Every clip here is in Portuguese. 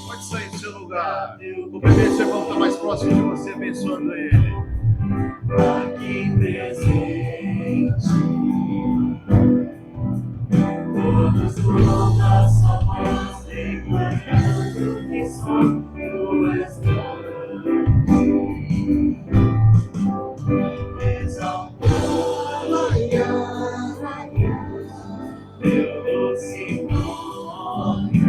Pode sair do seu lugar. Cumprimento seu irmão que está mais próximo de você, abençoando ele. Aqui presente, todos com a sua voz declarando que só tu és grande, exaltando teu doce nome,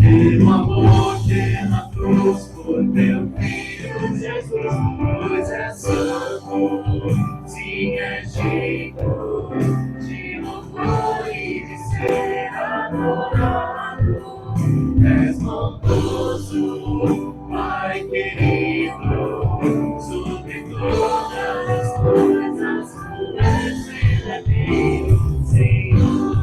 teu amor pela cruz por teu filho Jesus, pois é santo, sim é digno de louvor e de ser adorado. És bondoso, Pai querido, sobre todas as coisas tu és verdadeiro, Senhor.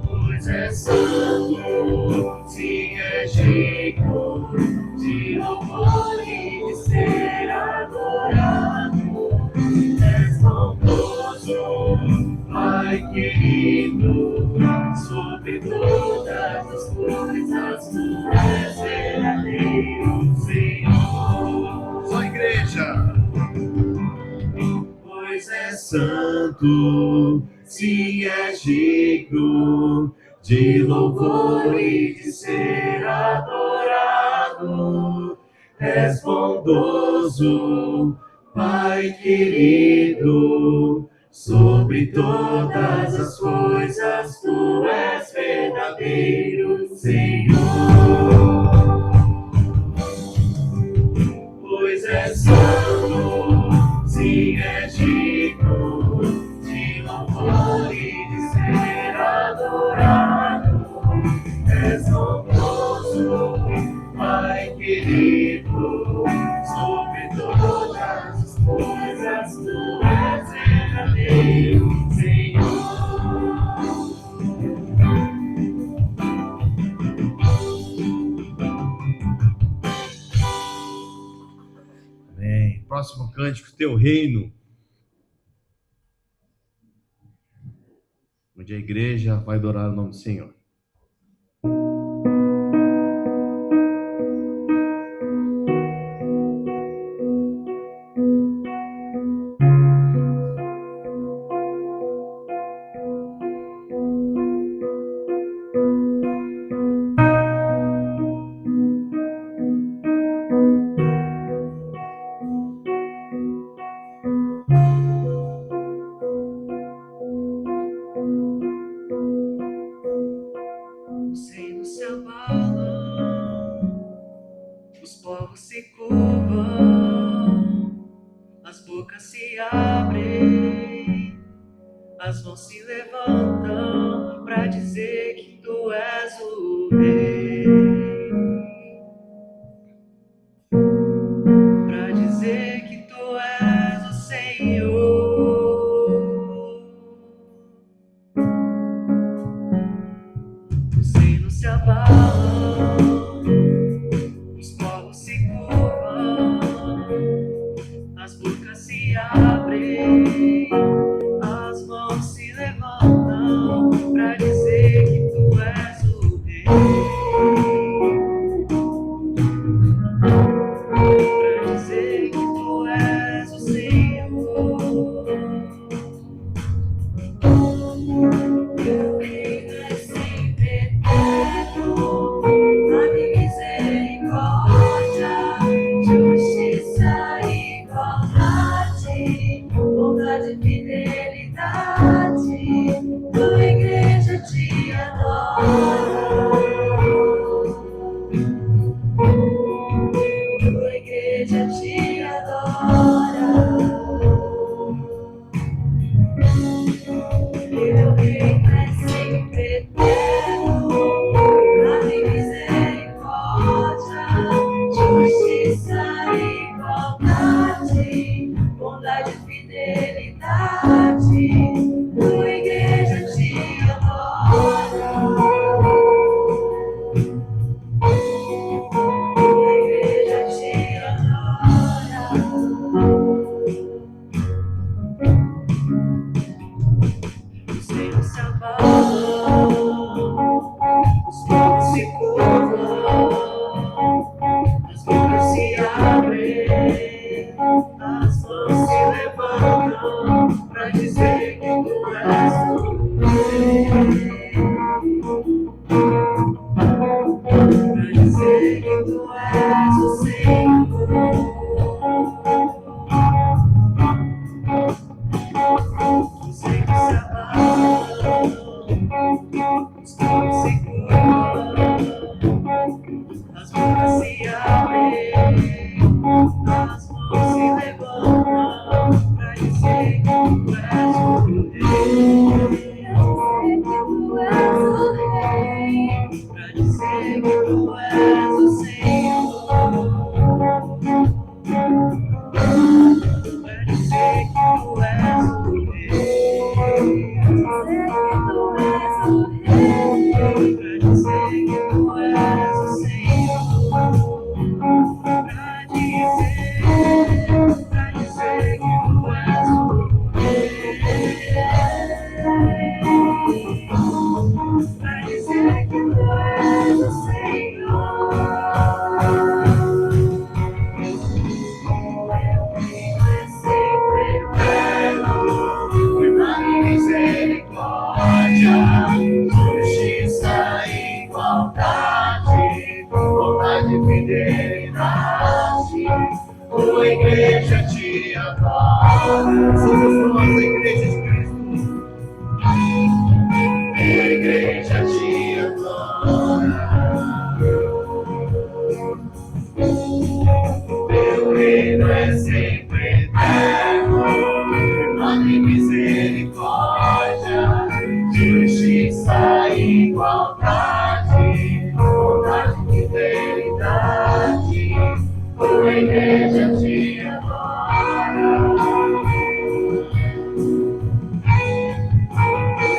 Pois é santo, sim é digno de louvor e de ser adorado. És bondoso, Pai querido, sobre todas as coisas tu és verdadeiro, Senhor. Só igreja. Pois é santo, sim é digno de louvor e de ser adorado. És bondoso, Pai querido, sobre todas as coisas tu és verdadeiro, Senhor. Pois é santo, sim é digno de louvor e de ser adorado. És bondoso, Pai querido, sobre todas as coisas tu és verdadeiro, Senhor. Amém. Próximo cântico, teu reino. Onde a igreja vai adorar o nome do Senhor. Os reinos se abalam, os povos se curvam, as bocas se abrem, as mãos se levantam para dizer que tu és o rei, para dizer que tu és o Senhor. Os reinos se abalam, os povos se curvam, as bocas se abrem, as mãos se levantam para dizer que tu és o rei, para dizer que tu és o Senhor. Teu reino é sempre eterno, amor e misericórdia, justiça e igualdade, bondade e fidelidade. Tua igreja te adora. Tua igreja te adora. Teu reino é sempre eterno, amor e misericórdia, justiça e igualdade, bondade e fidelidade. Tua igreja te adora. Tua igreja te adora. se abalam, os povos se curvam, as bocas se abrem, as mãos se levantam pra dizer que tu és o Rei. Pra dizer que tu és o Senhor. Os reinos se abalam, os tronos se curvam, as bocas se abrem, as mãos se levantam pra dizer que tu és o Rei. Pra dizer que tu és o Senhor. Pra dizer que tu és o Rei. Pra dizer que tu és o Senhor. Pra dizer que tu és o Rei. Pra dizer que tu és o Senhor. Misericórdia, justiça e igualdade, bondade e fidelidade, tua igreja te adora. Somos nós, a igreja de Cristo. Tua igreja te adora. Teu reino é sempre eterno, bondade e misericórdia, justiça e igualdade, bondade e fidelidade, tua igreja te adora. Tua igreja te adora.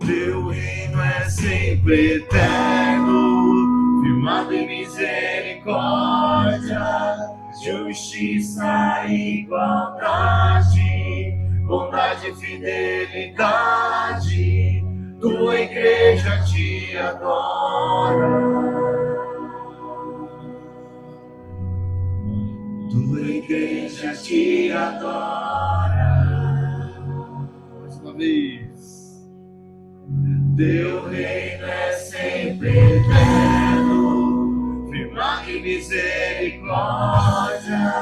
Teu reino é sempre eterno, firmado em misericórdia, justiça e igualdade, bondade e fidelidade, tua igreja te adora. Tua igreja te adora. Mais uma vez. Teu reino é sempre eterno, firmado em misericórdia,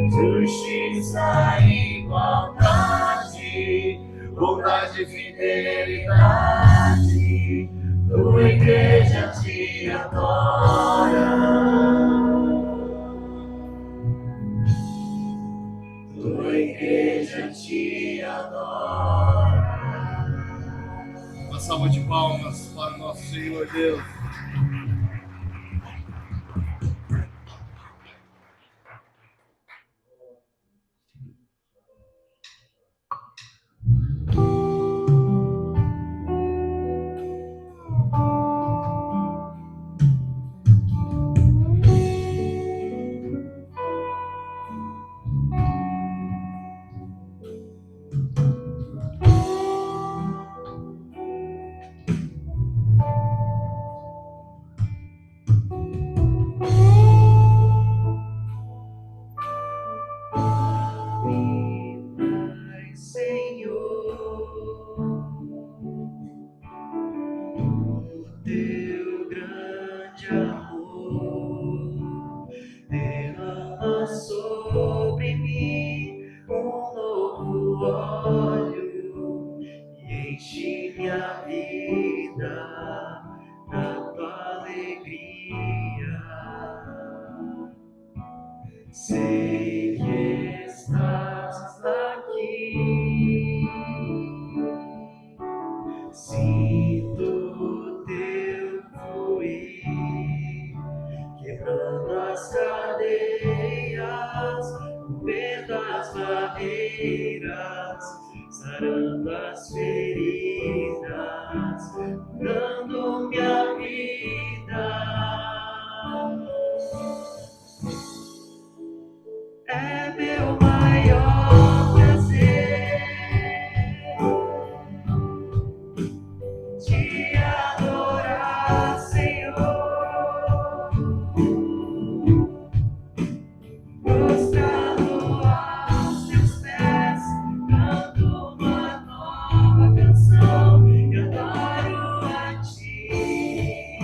justiça e igualdade, bondade e fidelidade, tua igreja te adora. Tua igreja te adora. Uma salva de palmas para o nosso Senhor Deus. Sobre mim um novo óleo e enche minha vida da tua alegria. Sei que estás barreiras, sarando as feridas, dando minha vida. É meu maior prazer te adorar, Senhor, prostrado aos teus pés, canto uma nova canção e adoro a ti.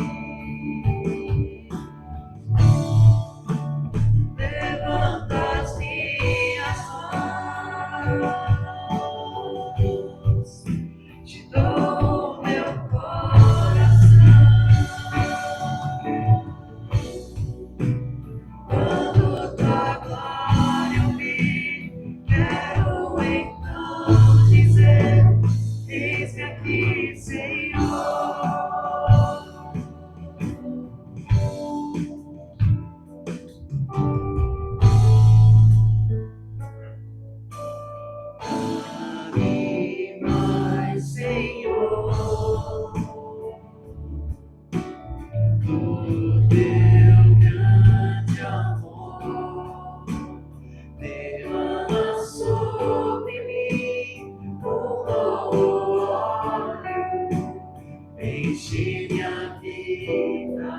Levanta as minhas mãos, te dou o meu coração. Quando tua glória eu vi, quero então dizer: eis-me aqui, Senhor. Dá-me mais, Senhor, do teu grande amor. Derrama sobre mim um novo óleo, enche minha vida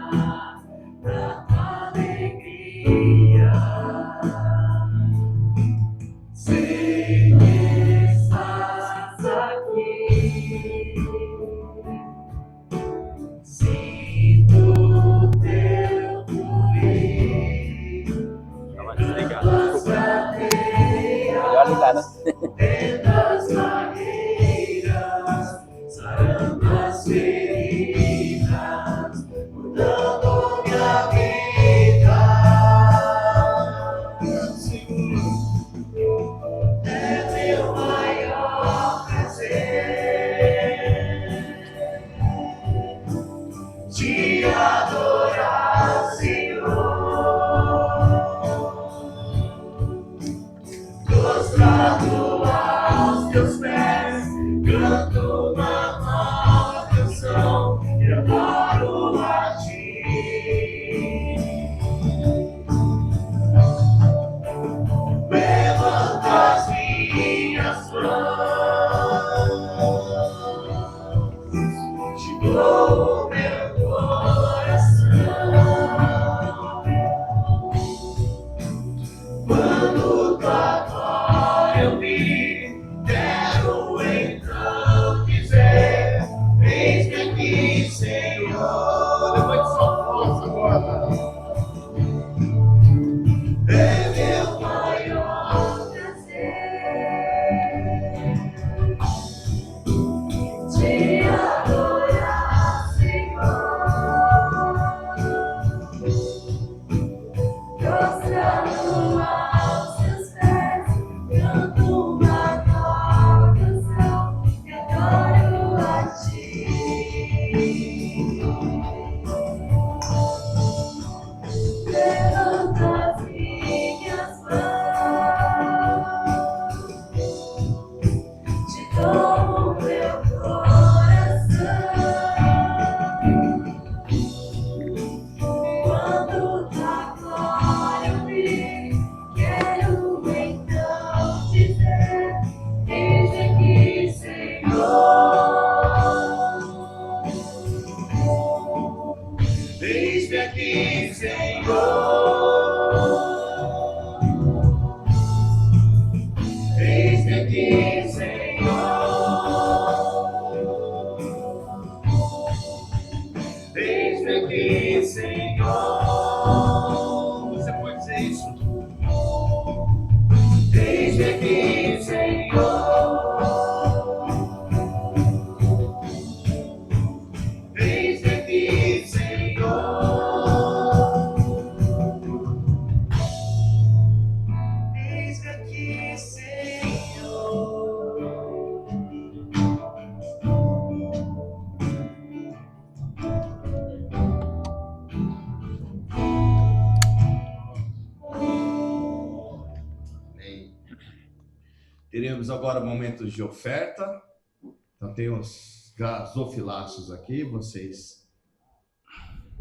da tua alegria. Sei que estás aqui, sinto o teu fluir. Tava desligado. Melhor ligar, né? Dentro das barreiras, sarando as feridas, mudando minha vida. É meu maior prazer te adorar, Senhor, prostrado Teremos agora momentos de oferta. Então tem os gasofiláceos aqui, vocês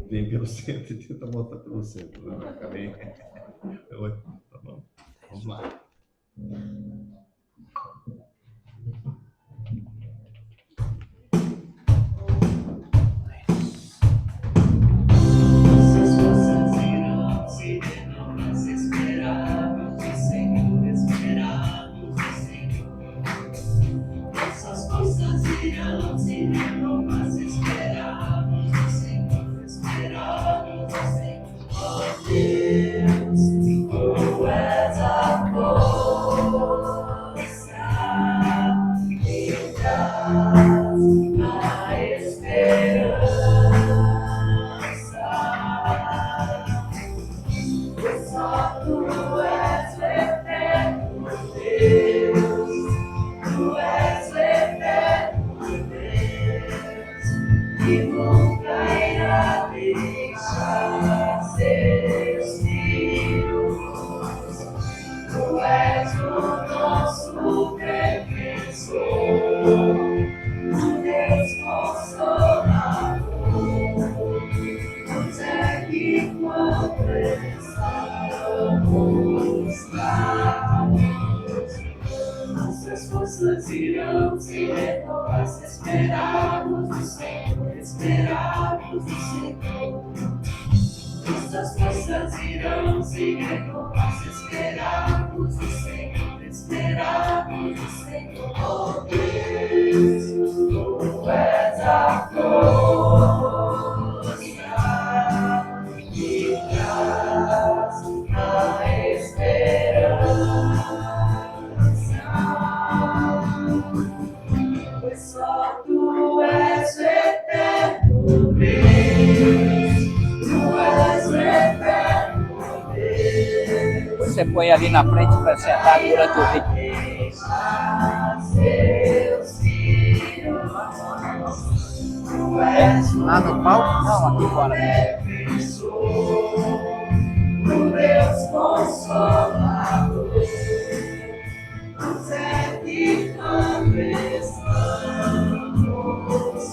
vêm pelo centro e tentam voltar pelo centro. Não vai ficar bem. Tá bom? Vamos lá. Suas forças irão se renovar, se esperarmos o Senhor, esperarmos o Senhor. Nossas forças irão se renovar, se esperarmos o Senhor, esperarmos o Senhor. Oh Deus, tu és a força que traz a esperança. Só tu és o eterno Deus, tu és o eterno Deus, que nunca irá deixar seus filhos. Tu és o nosso defensor, o Deus consolador. Nos ergue quando estamos fracos. Nossas forças irão se renovar, se esperarmos no Senhor, esperarmos no Senhor. Nossas forças irão se renovar, se esperarmos no Senhor, esperarmos no Senhor. Oh Deus, tu és a força que traz a esperança. Pois só tu és o eterno Deus, tu és o eterno Deus. Você põe ali na frente para sentar durante o vídeo. Deixa seus filhos. Tu és Lá no palco? Não, aqui fora. defensor, o Deus consolador. Nos ergue quando estamos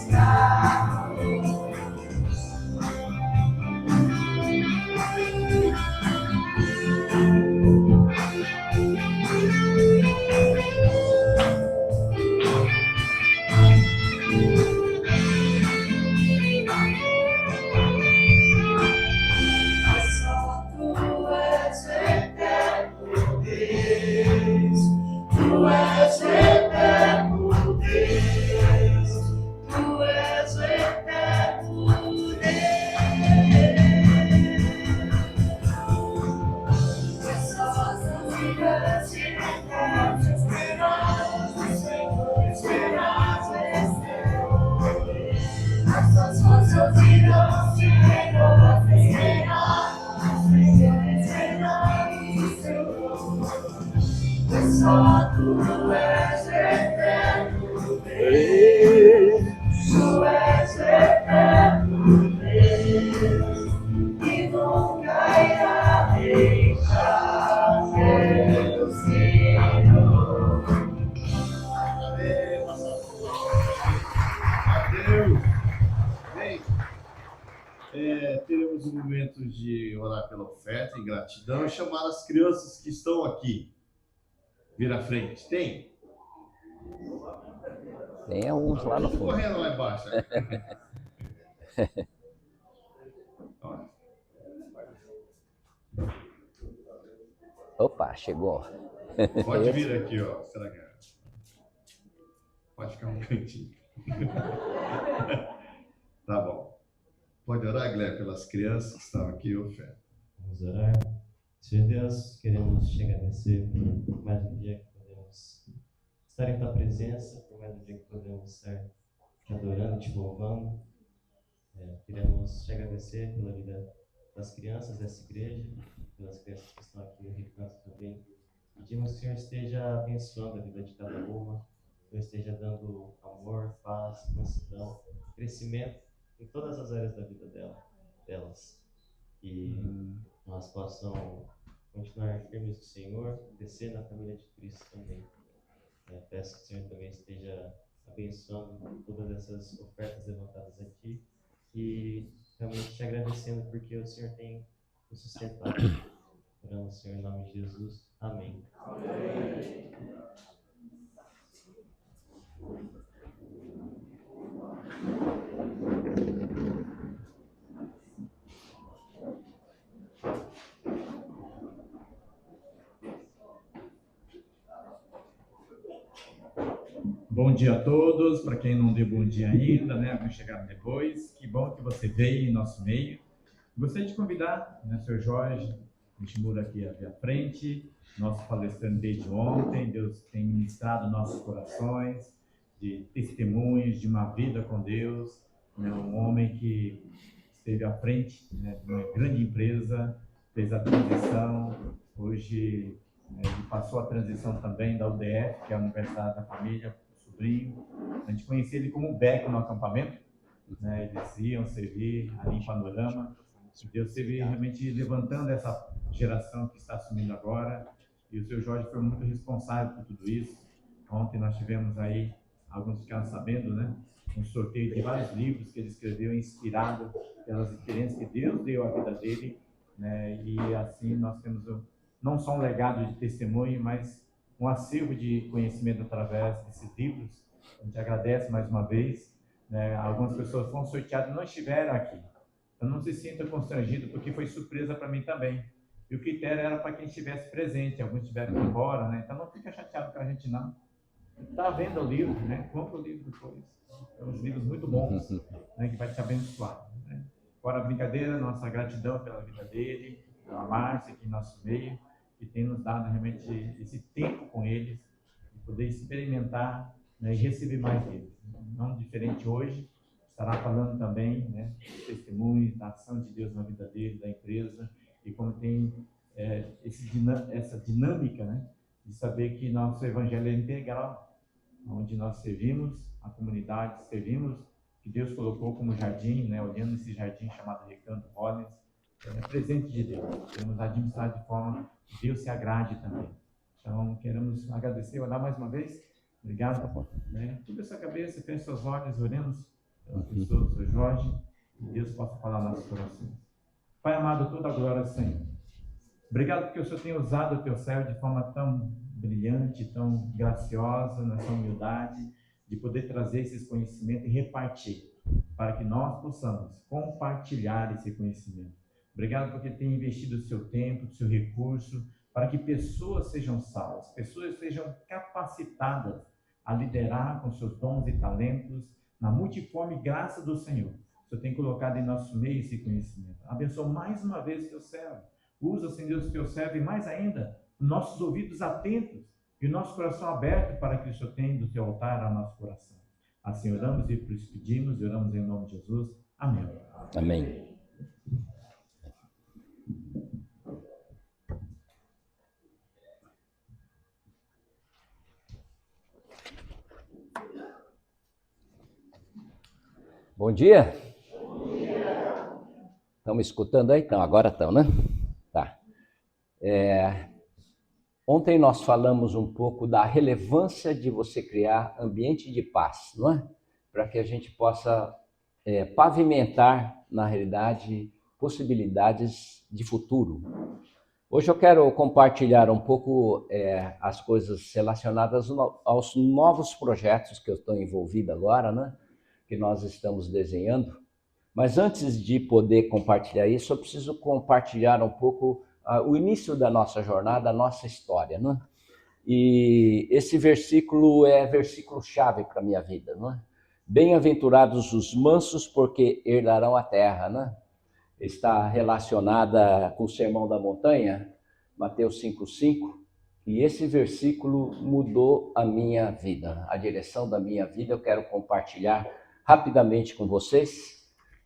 fracos. Só tu és o eterno Deus, tu és o eterno Deus, tu és o eterno Deus. Pessoas gigantes, esperamos no Senhor, esperamos no Senhor. Nossas forças irão se renovar, esperamos no Senhor. Pois só tu és eterno Deus, tu és eterno Deus, que nunca irá deixar seus filhos. Adeus. Bem, teremos um momento de orar pela oferta em gratidão e chamar as crianças que estão aqui. Vir à frente. Tem? Tem uns lá no Estão fundo. correndo lá embaixo. Ó, Opa, chegou. pode vir aqui, ó. Será que é? Pode ficar um cantinho. Tá bom. Pode orar, Guilherme, pelas crianças que estão aqui, oferta. Vamos orar. Senhor Deus, queremos te agradecer por mais um dia que podemos estar em tua presença, por mais um dia que podemos estar te adorando, te louvando. Queremos te agradecer pela vida das crianças dessa igreja, pelas crianças que estão aqui no recanto também. Pedimos que o Senhor esteja abençoando a vida de cada uma, que o Senhor esteja dando amor, paz, mansidão, crescimento em todas as áreas da vida delas. E nós possamos continuar firmes do Senhor, crescer na família de Cristo também. Peço que o Senhor também esteja abençoando todas essas ofertas levantadas aqui e realmente te agradecendo porque o Senhor tem nos sustentado. Oramos, Senhor, em nome de Jesus. Amém. Bom dia a todos, para quem não deu bom dia ainda, né, alguns chegaram depois, que bom que você veio em nosso meio. Gostaria de convidar, né, o Sr. Jorge Nishimura aqui à frente, nosso palestrante desde ontem. Deus tem ministrado nossos corações de testemunhos de uma vida com Deus, né, um homem que esteve à frente, né, de uma grande empresa, fez a transição, hoje ele passou a transição também da UDF, que é a Universidade da Família, sobrinho. A gente conhecia ele como Beck no acampamento, né? Eles iam servir ali em Panorama. Deus esteve realmente levantando essa geração que está assumindo agora, e o Sr. Jorge foi muito responsável por tudo isso. Ontem nós tivemos aí, alguns ficaram sabendo, né, um sorteio de vários livros que ele escreveu, inspirado pelas experiências que Deus deu à vida dele, né? E assim nós temos não só um legado de testemunho, mas um acervo de conhecimento através desses livros. A gente agradece mais uma vez, né? Algumas pessoas foram sorteadas e não estiveram aqui. Então não se sinta constrangido, porque foi surpresa para mim também. E o critério era para quem estivesse presente, alguns estiveram embora, né? Então não fica chateado com a gente, não. Está vendo o livro, né? Compra o livro depois. São uns livros muito bons, né? Que vai te abençoar, né? Fora a brincadeira, nossa gratidão pela vida dele, a Márcia aqui em nosso meio, que tem nos dado realmente esse tempo com eles, de poder experimentar, né, e receber mais deles. Não diferente hoje, estará falando também, né, dos testemunhos, da ação de Deus na vida dele, da empresa, e como tem essa dinâmica, né, de saber que nosso evangelho é integral, onde nós servimos a comunidade, servimos que Deus colocou como jardim, né, olhando esse jardim chamado Recanto Rollins, é presente de Deus. Queremos administrar de forma que Deus se agrade também. Então, queremos agradecer, orar mais uma vez. Obrigado. Né? Tuba essa cabeça, feche seus olhos, oremos pelas pessoas do Sr. Jorge, que Deus possa falar nossos corações. Pai amado, toda a glória ao Senhor. Obrigado porque o Senhor tem usado o teu servo de forma tão brilhante, tão graciosa, nessa humildade, de poder trazer esses conhecimentos e repartir, para que nós possamos compartilhar esse conhecimento. Obrigado porque tem investido o seu tempo, o seu recurso, para que pessoas sejam salvas, pessoas sejam capacitadas a liderar com seus dons e talentos na multiforme graça do Senhor. O Senhor tem colocado em nosso meio esse conhecimento. Abençoa mais uma vez o teu servo. Usa, Senhor Deus, o teu servo e mais ainda, nossos ouvidos atentos e o nosso coração aberto para que o Senhor tenha do teu altar ao nosso coração. Assim oramos e nos pedimos e oramos em nome de Jesus. Amém. Amém. Bom dia. Estão me escutando aí? Então, agora estão, né? Tá. Ontem nós falamos um pouco da relevância de você criar ambiente de paz, não é? Para que a gente possa pavimentar, na realidade, possibilidades de futuro. Hoje eu quero compartilhar um pouco as coisas relacionadas aos novos projetos que eu estou envolvido agora, né? Que nós estamos desenhando. Mas antes de poder compartilhar isso, eu preciso compartilhar um pouco o início da nossa jornada, a nossa história, né? E esse versículo é versículo-chave para a minha vida, não é? Bem-aventurados os mansos, porque herdarão a terra, né? Está relacionada com o Sermão da Montanha, Mateus 5,5, e esse versículo mudou a minha vida, a direção da minha vida. Eu quero compartilhar rapidamente com vocês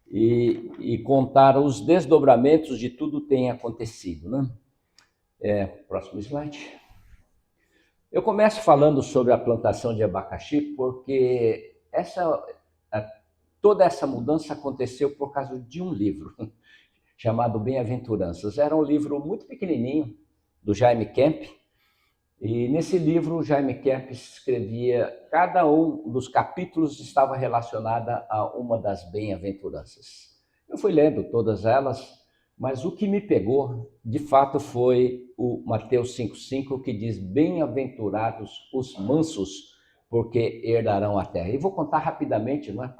e contar os desdobramentos de tudo que tem acontecido, né? Próximo slide. Eu começo falando sobre a plantação de abacaxi porque toda essa mudança aconteceu por causa de um livro chamado Bem-aventuranças. Era um livro muito pequenininho, do Jaime Kemp, E nesse livro, Jaime Kemp escrevia, cada um dos capítulos estava relacionada a uma das bem-aventuranças. Eu fui lendo todas elas, mas o que me pegou, de fato, foi o Mateus 5,5, que diz: bem-aventurados os mansos, porque herdarão a terra. E vou contar rapidamente, não é?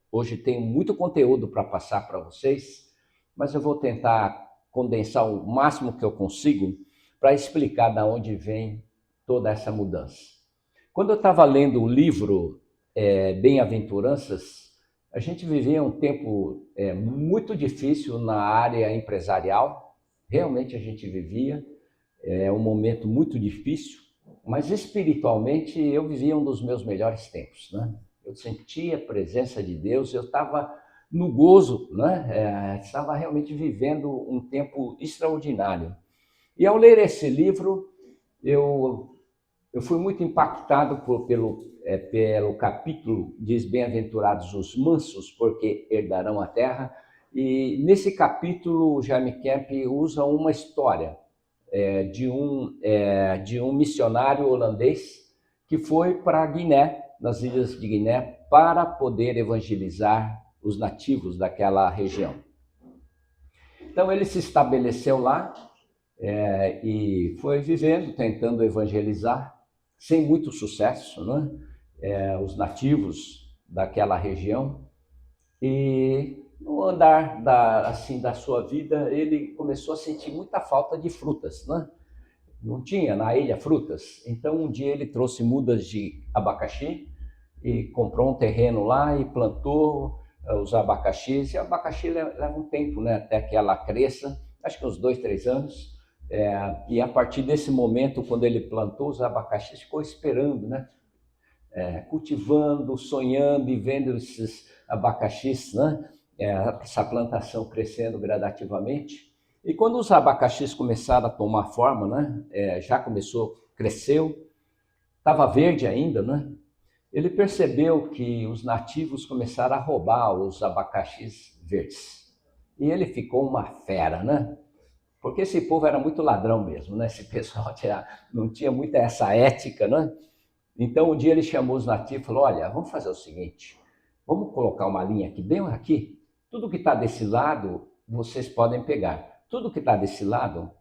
Hoje tem muito conteúdo para passar para vocês, mas eu vou tentar condensar o máximo que eu consigo para explicar de onde vem toda essa mudança. Quando eu estava lendo o livro Bem-aventuranças, a gente vivia um tempo muito difícil na área empresarial, realmente a gente vivia um momento muito difícil, mas espiritualmente eu vivia um dos meus melhores tempos, né? Eu sentia a presença de Deus, eu estava no gozo, né? Estava realmente vivendo um tempo extraordinário. E ao ler esse livro, eu fui muito impactado pelo capítulo, diz: bem-aventurados os mansos, porque herdarão a terra. E nesse capítulo, o Jaime Kemp usa uma história de um missionário holandês que foi para Guiné, nas ilhas de Guiné, para poder evangelizar os nativos daquela região. Então ele se estabeleceu lá, e foi vivendo, tentando evangelizar, sem muito sucesso, né? Os nativos daquela região. E no andar da sua vida, ele começou a sentir muita falta de frutas, né? Não tinha na ilha frutas. Então um dia ele trouxe mudas de abacaxi e comprou um terreno lá e plantou os abacaxis. E o abacaxi leva um tempo, né, até que ela cresça, acho que uns 2, 3 anos. E a partir desse momento, quando ele plantou os abacaxis, ficou esperando, né? Cultivando, sonhando e vendo esses abacaxis, né? Essa plantação crescendo gradativamente. E quando os abacaxis começaram a tomar forma, né? Já começou, cresceu, estava verde ainda, né? Ele percebeu que os nativos começaram a roubar os abacaxis verdes. E ele ficou uma fera, né? Porque esse povo era muito ladrão mesmo, né? Esse pessoal não tinha muita essa ética, né? Então, um dia ele chamou os nativos e falou: olha, vamos fazer o seguinte, vamos colocar uma linha aqui, bem aqui. Tudo que está desse lado, vocês podem pegar. Tudo que está desse lado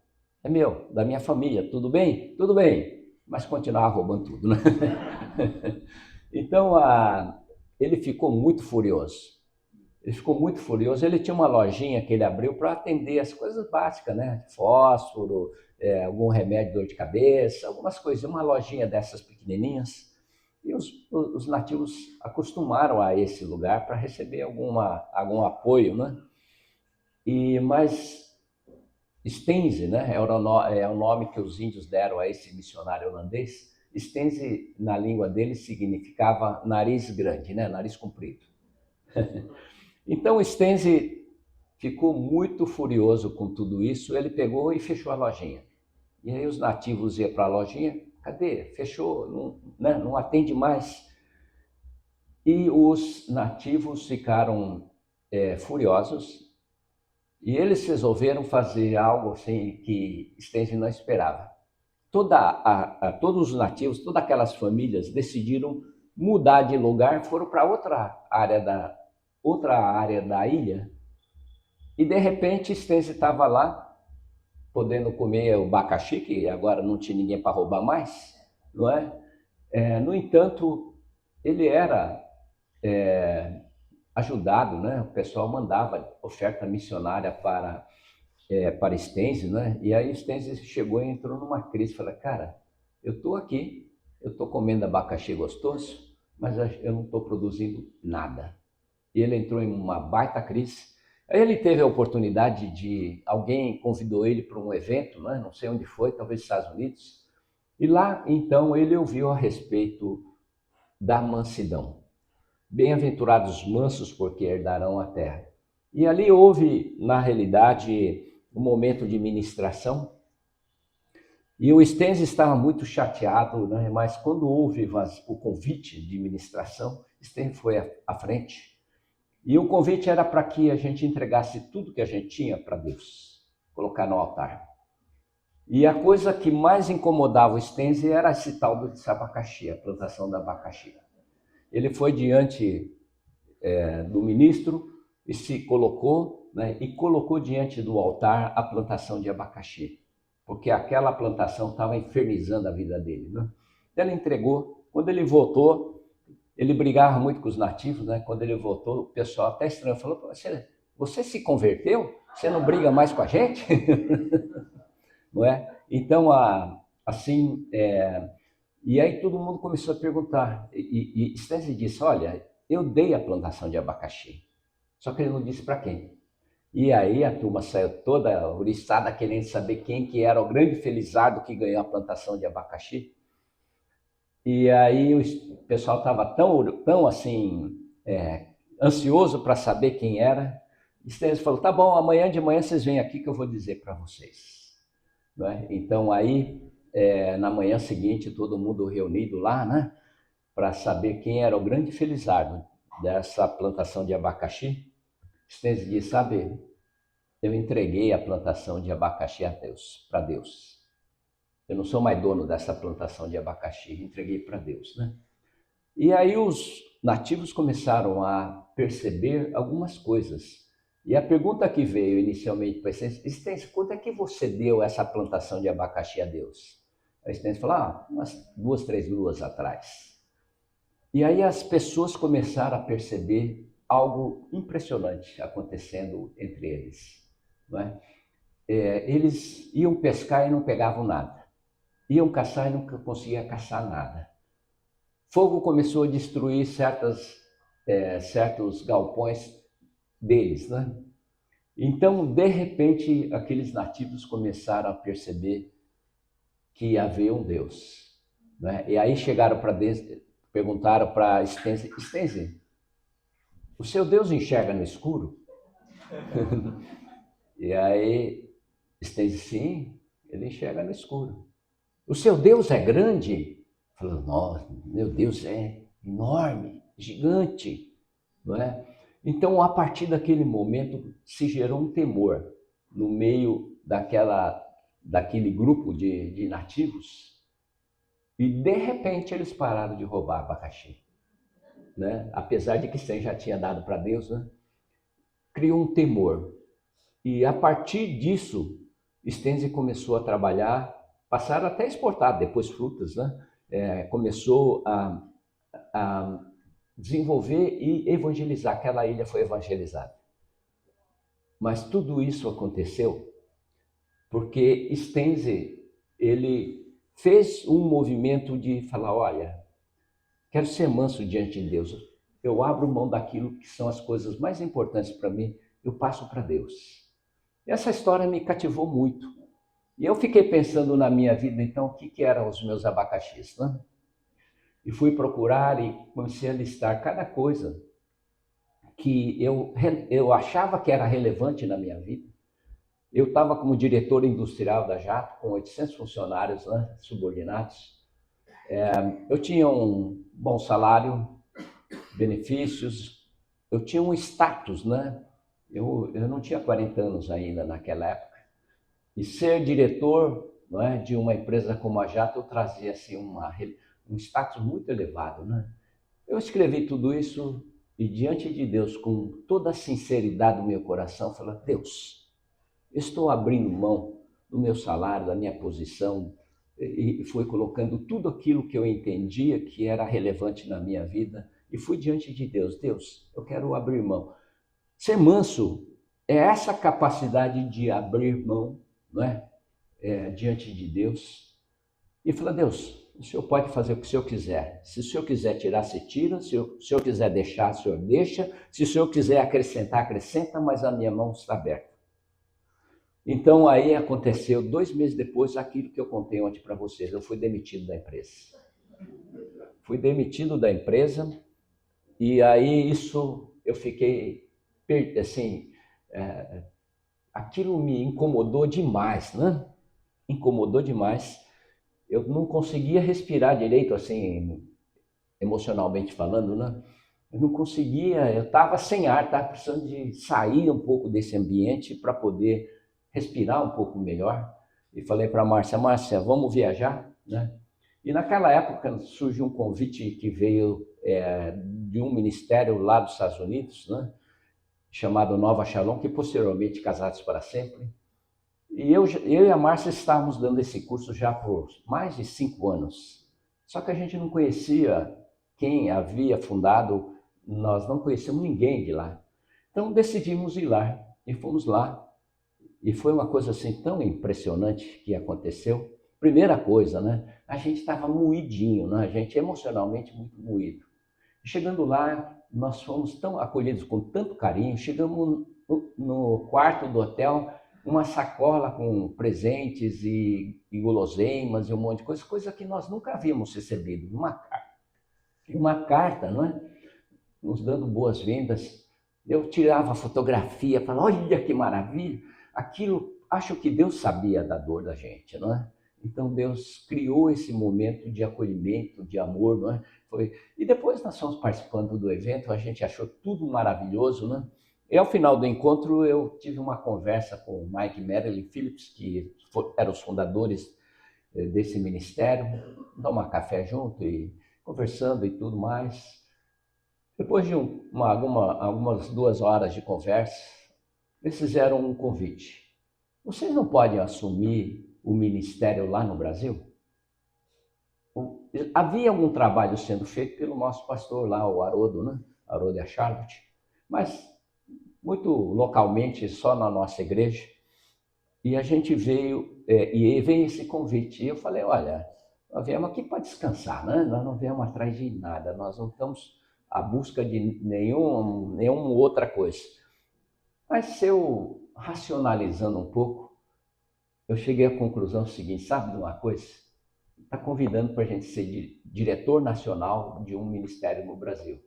é meu, da minha família. Tudo bem? Tudo bem. Mas continuava roubando tudo, né? Então, ele ficou muito furioso. Ele tinha uma lojinha que ele abriu para atender as coisas básicas, né? Fósforo, algum remédio de dor de cabeça, algumas coisas, uma lojinha dessas pequenininhas. E os nativos acostumaram a esse lugar para receber algum apoio, né? Mas Stenze, né? É o nome que os índios deram a esse missionário holandês. Stenze, na língua dele, significava nariz grande, né? Nariz comprido. Então, Stenze ficou muito furioso com tudo isso, ele pegou e fechou a lojinha. E aí os nativos iam para a lojinha: cadê? Fechou, não, né? Não atende mais. E os nativos ficaram furiosos e eles resolveram fazer algo assim que Stenze não esperava. Todos os nativos, todas aquelas famílias decidiram mudar de lugar, foram para outra área da ilha, e de repente Stenze estava lá, podendo comer o abacaxi, que agora não tinha ninguém para roubar mais, não é? No entanto, ele era ajudado, né? O pessoal mandava oferta missionária para Stenze, né? E aí Stenze chegou e entrou numa crise, falou: cara, eu estou aqui, eu estou comendo abacaxi gostoso, mas eu não estou produzindo nada. E ele entrou em uma baita crise. Aí ele teve a oportunidade alguém convidou ele para um evento, né? Não sei onde foi, talvez nos Estados Unidos. E lá, então, ele ouviu a respeito da mansidão. Bem-aventurados os mansos, porque herdarão a terra. E ali houve, na realidade, um momento de ministração. E o Stenze estava muito chateado, né? Mas quando houve o convite de ministração, Stenze foi à frente. E o convite era para que a gente entregasse tudo que a gente tinha para Deus, colocar no altar. E a coisa que mais incomodava o Stenzi era esse tal desse abacaxi, a plantação do abacaxi. Ele foi diante do ministro e se colocou, né, e colocou diante do altar a plantação de abacaxi, porque aquela plantação estava infernizando a vida dele, né? Ele entregou. Quando ele voltou, ele brigava muito com os nativos, né? Quando ele voltou, o pessoal até estranho falou: você se converteu? Você não briga mais com a gente? Não é? Então, assim, e aí todo mundo começou a perguntar. E Stenzi disse: olha, eu dei a plantação de abacaxi, só que ele não disse para quem. E aí a turma saiu toda ouriçada querendo saber quem que era o grande felizardo que ganhou a plantação de abacaxi. E aí o pessoal estava tão assim, ansioso para saber quem era. Stenzi falou: tá bom, amanhã de manhã vocês vêm aqui que eu vou dizer para vocês. Né? Então aí, na manhã seguinte, todo mundo reunido lá, né, para saber quem era o grande felizardo dessa plantação de abacaxi. Stenzi disse: sabe, eu entreguei a plantação de abacaxi a Deus, para Deus. Eu não sou mais dono dessa plantação de abacaxi, entreguei para Deus, né? E aí os nativos começaram a perceber algumas coisas. E a pergunta que veio inicialmente para Stenzi: quanto é que você deu essa plantação de abacaxi a Deus? A Stenzi falou: umas 2, 3 luas atrás. E aí as pessoas começaram a perceber algo impressionante acontecendo entre eles. Não é? Eles iam pescar e não pegavam nada. Iam caçar e não conseguiam caçar nada. Fogo começou a destruir certos galpões deles, né? Então, de repente, aqueles nativos começaram a perceber que havia um Deus, né? E aí chegaram para Deus, perguntaram para Stenzi: Stenzi, o seu Deus enxerga no escuro? E aí Stenzi: sim, ele enxerga no escuro. O seu Deus é grande? Falou: nossa, meu Deus é enorme, gigante, não é? Então, a partir daquele momento, se gerou um temor no meio daquele grupo de nativos, e de repente eles pararam de roubar abacaxi, né? Apesar de que Stenzi já tinha dado para Deus, né? Criou um temor. E a partir disso, Stenzi começou a trabalhar, passaram até a exportar depois frutas, né? Começou a desenvolver e evangelizar. Aquela ilha foi evangelizada. Mas tudo isso aconteceu porque Stenzi, ele fez um movimento de falar: olha, quero ser manso diante de Deus. Eu abro mão daquilo que são as coisas mais importantes para mim, eu passo para Deus. Essa história me cativou muito. E eu fiquei pensando na minha vida, então, o que eram os meus abacaxis, né? E fui procurar e comecei a listar cada coisa que eu achava que era relevante na minha vida. Eu estava como diretor industrial da Jato, com 800 funcionários, né, subordinados. Eu tinha um bom salário, benefícios, eu tinha um status, né? Eu não tinha 40 anos ainda naquela época. E ser diretor, não é, de uma empresa como a Jato, eu trazia assim, um status muito elevado, né? Eu escrevi tudo isso e diante de Deus, com toda a sinceridade do meu coração, falei: Deus, eu estou abrindo mão do meu salário, da minha posição, e fui colocando tudo aquilo que eu entendia que era relevante na minha vida, e fui diante de Deus: Deus, eu quero abrir mão. Ser manso é essa capacidade de abrir mão, não é? Diante de Deus. E falei: Deus, o Senhor pode fazer o que o Senhor quiser. Se o Senhor quiser tirar, você tira. Se o Senhor quiser deixar, o Senhor deixa. Se o Senhor quiser acrescentar, acrescenta, mas a minha mão está aberta. Então aí aconteceu, 2 meses depois, aquilo que eu contei ontem para vocês. Eu fui demitido da empresa. Fui demitido da empresa e aí isso eu fiquei, assim, aquilo me incomodou demais, né? Incomodou demais. Eu não conseguia respirar direito, assim, emocionalmente falando, né? Eu não conseguia, eu estava sem ar, estava precisando de sair um pouco desse ambiente para poder respirar um pouco melhor. e falei para a Márcia, Márcia, vamos viajar, né? E naquela época surgiu um convite que veio de um ministério lá dos Estados Unidos, né? Chamado Nova Shalom, que posteriormente Casados para Sempre. E eu e a Márcia estávamos dando esse curso já por mais de 5 anos. Só que a gente não conhecia quem havia fundado, nós não conhecemos ninguém de lá. Então decidimos ir lá e fomos lá. E foi uma coisa assim tão impressionante que aconteceu. Primeira coisa, né? A gente estava moidinho, né? A gente emocionalmente muito moído. Chegando lá, nós fomos tão acolhidos com tanto carinho. Chegamos no quarto do hotel, uma sacola com presentes e guloseimas e um monte de coisa, coisa que nós nunca havíamos recebido. Uma carta, não é? Nos dando boas-vindas. Eu tirava fotografia, falava, olha que maravilha. Aquilo, acho que Deus sabia da dor da gente, não é? Então Deus criou esse momento de acolhimento, de amor, não é? E depois nós fomos participando do evento, a gente achou tudo maravilhoso, né? E ao final do encontro eu tive uma conversa com o Mike e Marilyn Phillips, que eram os fundadores desse ministério, tomar café junto e conversando e tudo mais. Depois de algumas 2 horas de conversa, eles fizeram um convite. Vocês não podem assumir o ministério lá no Brasil? Havia algum trabalho sendo feito pelo nosso pastor lá, o Haroldo, né? Haroldo e a Charlotte, mas muito localmente, só na nossa igreja. E a gente veio, e veio esse convite. E eu falei, olha, nós viemos aqui para descansar, né? Nós não viemos atrás de nada, nós não estamos à busca de nenhuma outra coisa. Mas eu, racionalizando um pouco, eu cheguei à conclusão seguinte, sabe de uma coisa? Está convidando para a gente ser diretor nacional de um ministério no Brasil.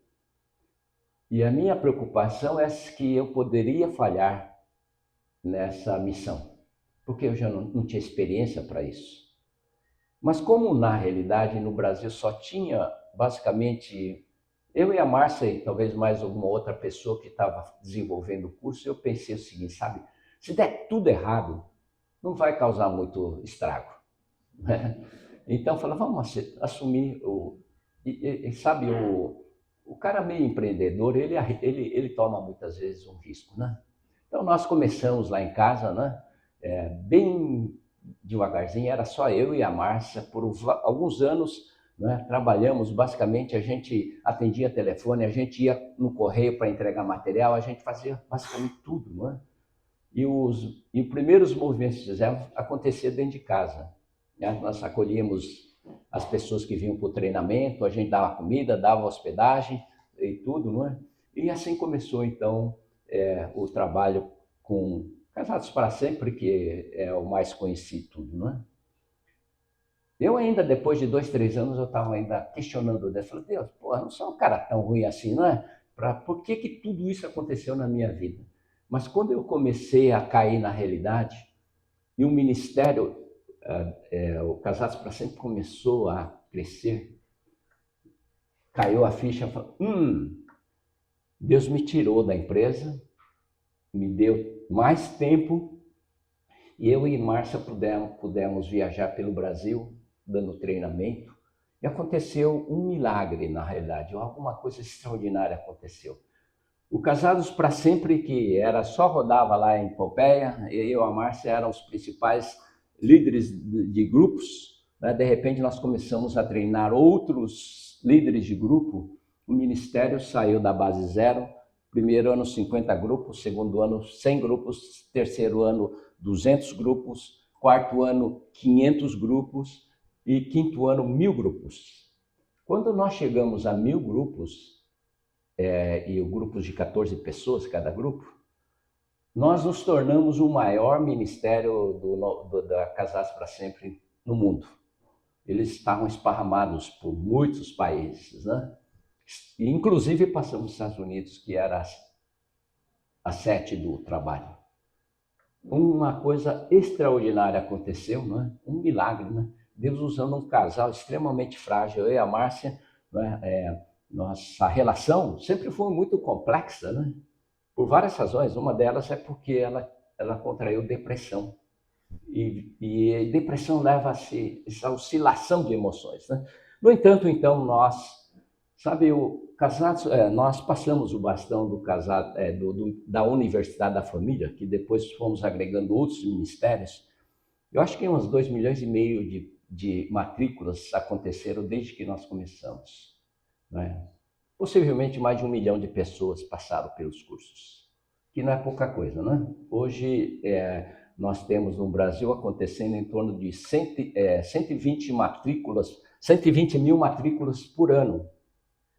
E a minha preocupação é que eu poderia falhar nessa missão, porque eu já não tinha experiência para isso. Mas como na realidade no Brasil só tinha basicamente eu e a Márcia e talvez mais alguma outra pessoa que estava desenvolvendo o curso, eu pensei o seguinte, sabe, se der tudo errado, não vai causar muito estrago. Então eu falei, vamos assumir sabe, o cara meio empreendedor, ele toma muitas vezes um risco, né? Então nós começamos lá em casa, né? Bem devagarzinho, era só eu e a Márcia, por alguns anos, né? Trabalhamos, basicamente a gente atendia telefone, a gente ia no correio para entregar material, a gente fazia basicamente tudo, né? E os primeiros movimentos que fizemos acontecia dentro de casa, né? Nós acolhíamos as pessoas que vinham para o treinamento, a gente dava comida, dava hospedagem e tudo, não é? E assim começou então o trabalho com Casados para Sempre, que é o mais conhecido, não é? Eu ainda, depois de 2, 3 anos, eu estava ainda questionando Deus. Falei, Deus, pô, eu não sou um cara tão ruim assim, não é? Por que tudo isso aconteceu na minha vida? Mas quando eu comecei a cair na realidade, e o ministério, o Casados para Sempre começou a crescer, caiu a ficha, falei, Deus me tirou da empresa, me deu mais tempo, e eu e Márcia pudemos viajar pelo Brasil, dando treinamento, e aconteceu um milagre, na realidade, alguma coisa extraordinária aconteceu. O Casados para Sempre, que só rodava lá em Pompeia, eu e a Márcia eram os principais líderes de grupos, né? De repente nós começamos a treinar outros líderes de grupo, o ministério saiu da base 0, primeiro ano 50 grupos, segundo ano 100 grupos, terceiro ano 200 grupos, quarto ano 500 grupos e quinto ano 1000 grupos. Quando nós chegamos a 1000 grupos, e grupos de 14 pessoas cada grupo, nós nos tornamos o maior ministério da Casados para Sempre no mundo. Eles estavam esparramados por muitos países, né? E, inclusive passamos nos Estados Unidos, que era a sede do trabalho. Uma coisa extraordinária aconteceu, né? Um milagre, né? Deus usando um casal extremamente frágil, eu e a Márcia, né? Nossa relação sempre foi muito complexa, né? Por várias razões. Uma delas é porque ela contraiu depressão. E depressão leva a essa oscilação de emoções, né? No entanto, então, nós, sabe, nós passamos o bastão do casado, da Universidade da Família, que depois fomos agregando outros ministérios. Eu acho que uns 2,5 milhões de matrículas aconteceram desde que nós começamos, né? Possivelmente mais de 1 milhão de pessoas passaram pelos cursos, que não é pouca coisa, né? Hoje, nós temos no Brasil acontecendo em torno de 120 mil matrículas por ano,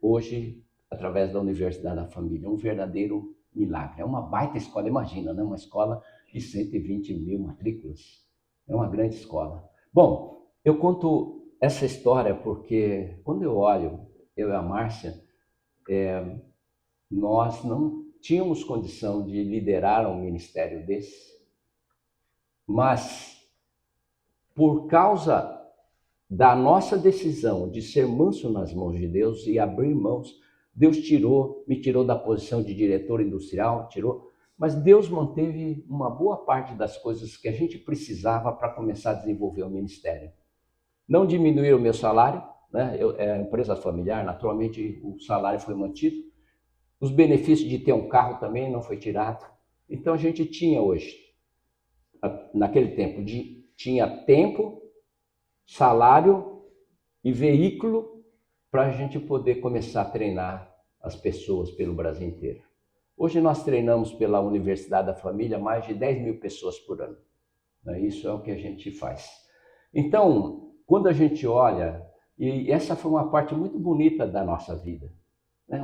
hoje, através da Universidade da Família. Um verdadeiro milagre. É uma baita escola, imagina, né? Uma escola de 120 mil matrículas. É uma grande escola. Bom, eu conto essa história porque quando eu olho, eu e a Márcia, nós não tínhamos condição de liderar um ministério desse, mas por causa da nossa decisão de ser manso nas mãos de Deus e abrir mãos, Deus me tirou da posição de diretor industrial, mas Deus manteve uma boa parte das coisas que a gente precisava para começar a desenvolver o ministério. Não diminuiu o meu salário, né? É empresa familiar, naturalmente o salário foi mantido. Os benefícios de ter um carro também não foi tirado. Então a gente tinha hoje, naquele tempo, tinha tempo, salário e veículo para a gente poder começar a treinar as pessoas pelo Brasil inteiro. Hoje nós treinamos pela Universidade da Família mais de 10 mil pessoas por ano. Isso é o que a gente faz. Então, quando a gente olha, e essa foi uma parte muito bonita da nossa vida, né?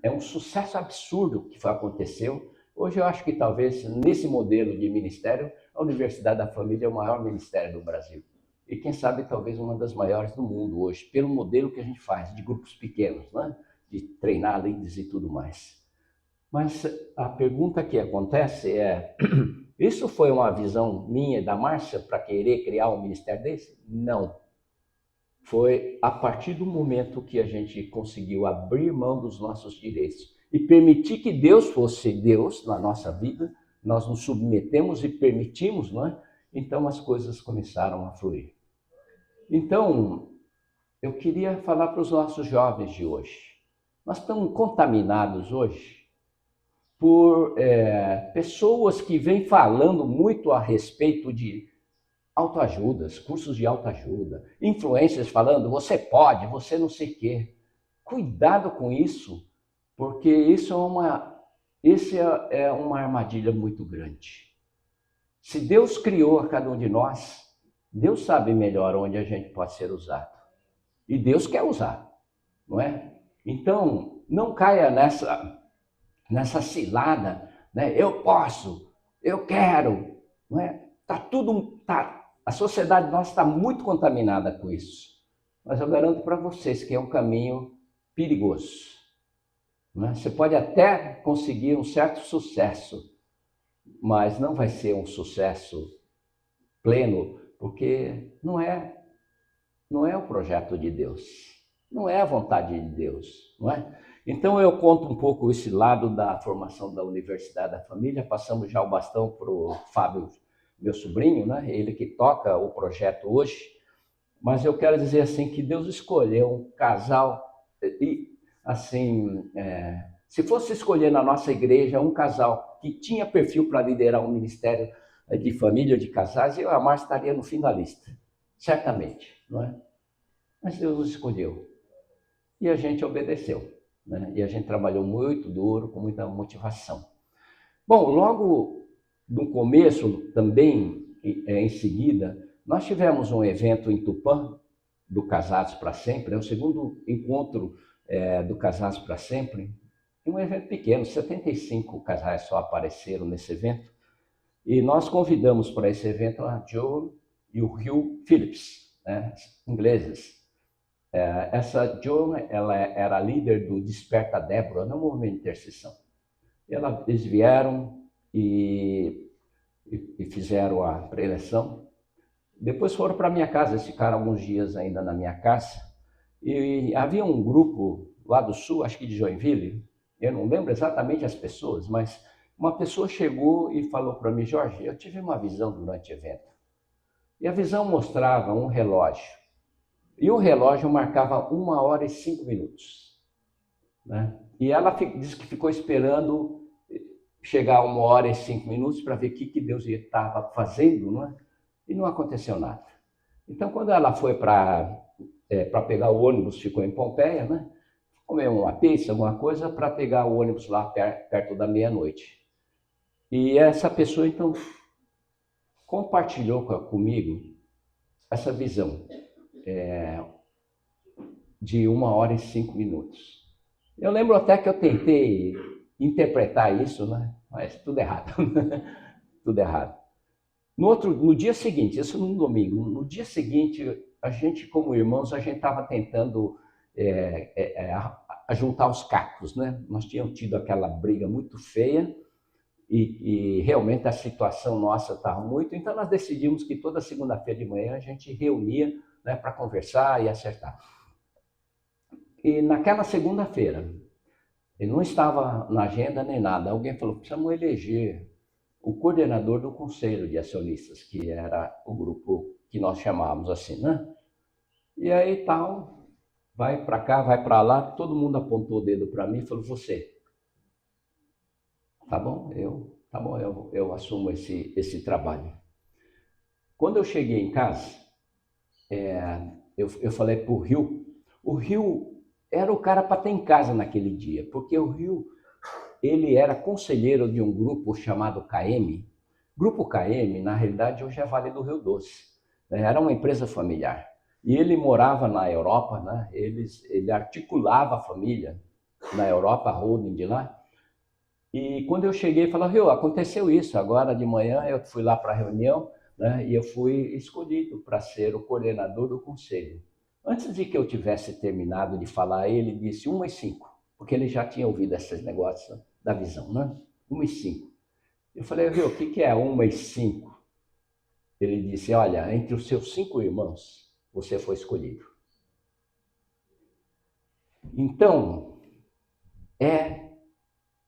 É um sucesso absurdo que aconteceu. Hoje eu acho que talvez nesse modelo de ministério, a Universidade da Família é o maior ministério do Brasil. E quem sabe talvez uma das maiores do mundo hoje, pelo modelo que a gente faz, de grupos pequenos, né? De treinar líderes e tudo mais. Mas a pergunta que acontece é, isso foi uma visão minha da Márcia para querer criar um ministério desse? Não. Foi a partir do momento que a gente conseguiu abrir mão dos nossos direitos e permitir que Deus fosse Deus na nossa vida, nós nos submetemos e permitimos, não é? Então as coisas começaram a fluir. Então, eu queria falar para os nossos jovens de hoje. Nós estamos contaminados hoje por pessoas que vêm falando muito a respeito de autoajudas, cursos de autoajuda, influencers falando, você pode, você não sei o quê. Cuidado com isso, porque isso é uma armadilha muito grande. Se Deus criou a cada um de nós, Deus sabe melhor onde a gente pode ser usado. E Deus quer usar, não é? Então, não caia nessa cilada, né? Eu posso, eu quero, não é? A sociedade nossa está muito contaminada com isso. Mas eu garanto para vocês que é um caminho perigoso. Não é? Você pode até conseguir um certo sucesso, mas não vai ser um sucesso pleno, porque não é o projeto de Deus, não é a vontade de Deus, não é? Então eu conto um pouco esse lado da formação da Universidade da Família, passamos já o bastão para o Fábio, meu sobrinho, né? Ele que toca o projeto hoje, mas eu quero dizer assim que Deus escolheu um casal, e assim, se fosse escolher na nossa igreja um casal que tinha perfil para liderar um ministério de família, de casais, eu e a Márcia estaria no fim da lista, certamente, não é? Mas Deus nos escolheu e a gente obedeceu, né? E a gente trabalhou muito duro, com muita motivação. Bom, logo no começo, também em seguida, nós tivemos um evento em Tupã, do Casados para Sempre, é o segundo encontro do Casados para Sempre, um evento pequeno, 75 casais só apareceram nesse evento, e nós convidamos para esse evento a Joe e o Hugh Phillips, né, ingleses. Essa Joe, ela era líder do Desperta Débora, no movimento de intercessão. Eles vieram e fizeram a preleção. Depois foram para minha casa, eles ficaram alguns dias ainda na minha casa. E havia um grupo lá do sul, acho que de Joinville, eu não lembro exatamente as pessoas, mas uma pessoa chegou e falou para mim: Jorge, eu tive uma visão durante o evento. E a visão mostrava um relógio. E o relógio marcava 1h05, né? E ela disse que ficou esperando chegar 1h05 para ver o que Deus estava fazendo, não é? E não aconteceu nada. Então, quando ela foi para pegar o ônibus, ficou em Pompeia, né? Comeu uma pizza, alguma coisa, para pegar o ônibus lá perto da meia-noite. E essa pessoa, então, compartilhou comigo essa visão de 1h05. Eu lembro até que eu tentei interpretar isso, né? Mas tudo errado. Tudo errado. No dia seguinte, isso no domingo, no dia seguinte, a gente, como irmãos, a gente estava tentando juntar os cacos, né? Nós tínhamos tido aquela briga muito feia e realmente a situação nossa estava muito, então nós decidimos que toda segunda-feira de manhã a gente reunia, né, para conversar e acertar. E naquela segunda-feira, ele não estava na agenda nem nada, alguém falou: precisamos eleger o coordenador do conselho de acionistas, que era o grupo que nós chamávamos assim, né? E aí tal, vai para cá, vai para lá, todo mundo apontou o dedo para mim e falou: você. Tá bom, eu assumo esse trabalho. Quando eu cheguei em casa, eu falei para o Rio era o cara para ter em casa naquele dia, porque o Rio, ele era conselheiro de um grupo chamado KM. Grupo KM, na realidade, hoje é Vale do Rio Doce, né? Era uma empresa familiar. E ele morava na Europa, né? Ele articulava a família na Europa, a holding de lá. E quando eu cheguei, falei: Rio, aconteceu isso, agora de manhã eu fui lá para a reunião, né? E eu fui escolhido para ser o coordenador do conselho. Antes de que eu tivesse terminado de falar, ele disse 1h05, porque ele já tinha ouvido esses negócios da visão, né? 1h05. Eu falei: Rio, o que é 1h05? Ele disse: olha, entre os seus 5 irmãos, você foi escolhido. Então,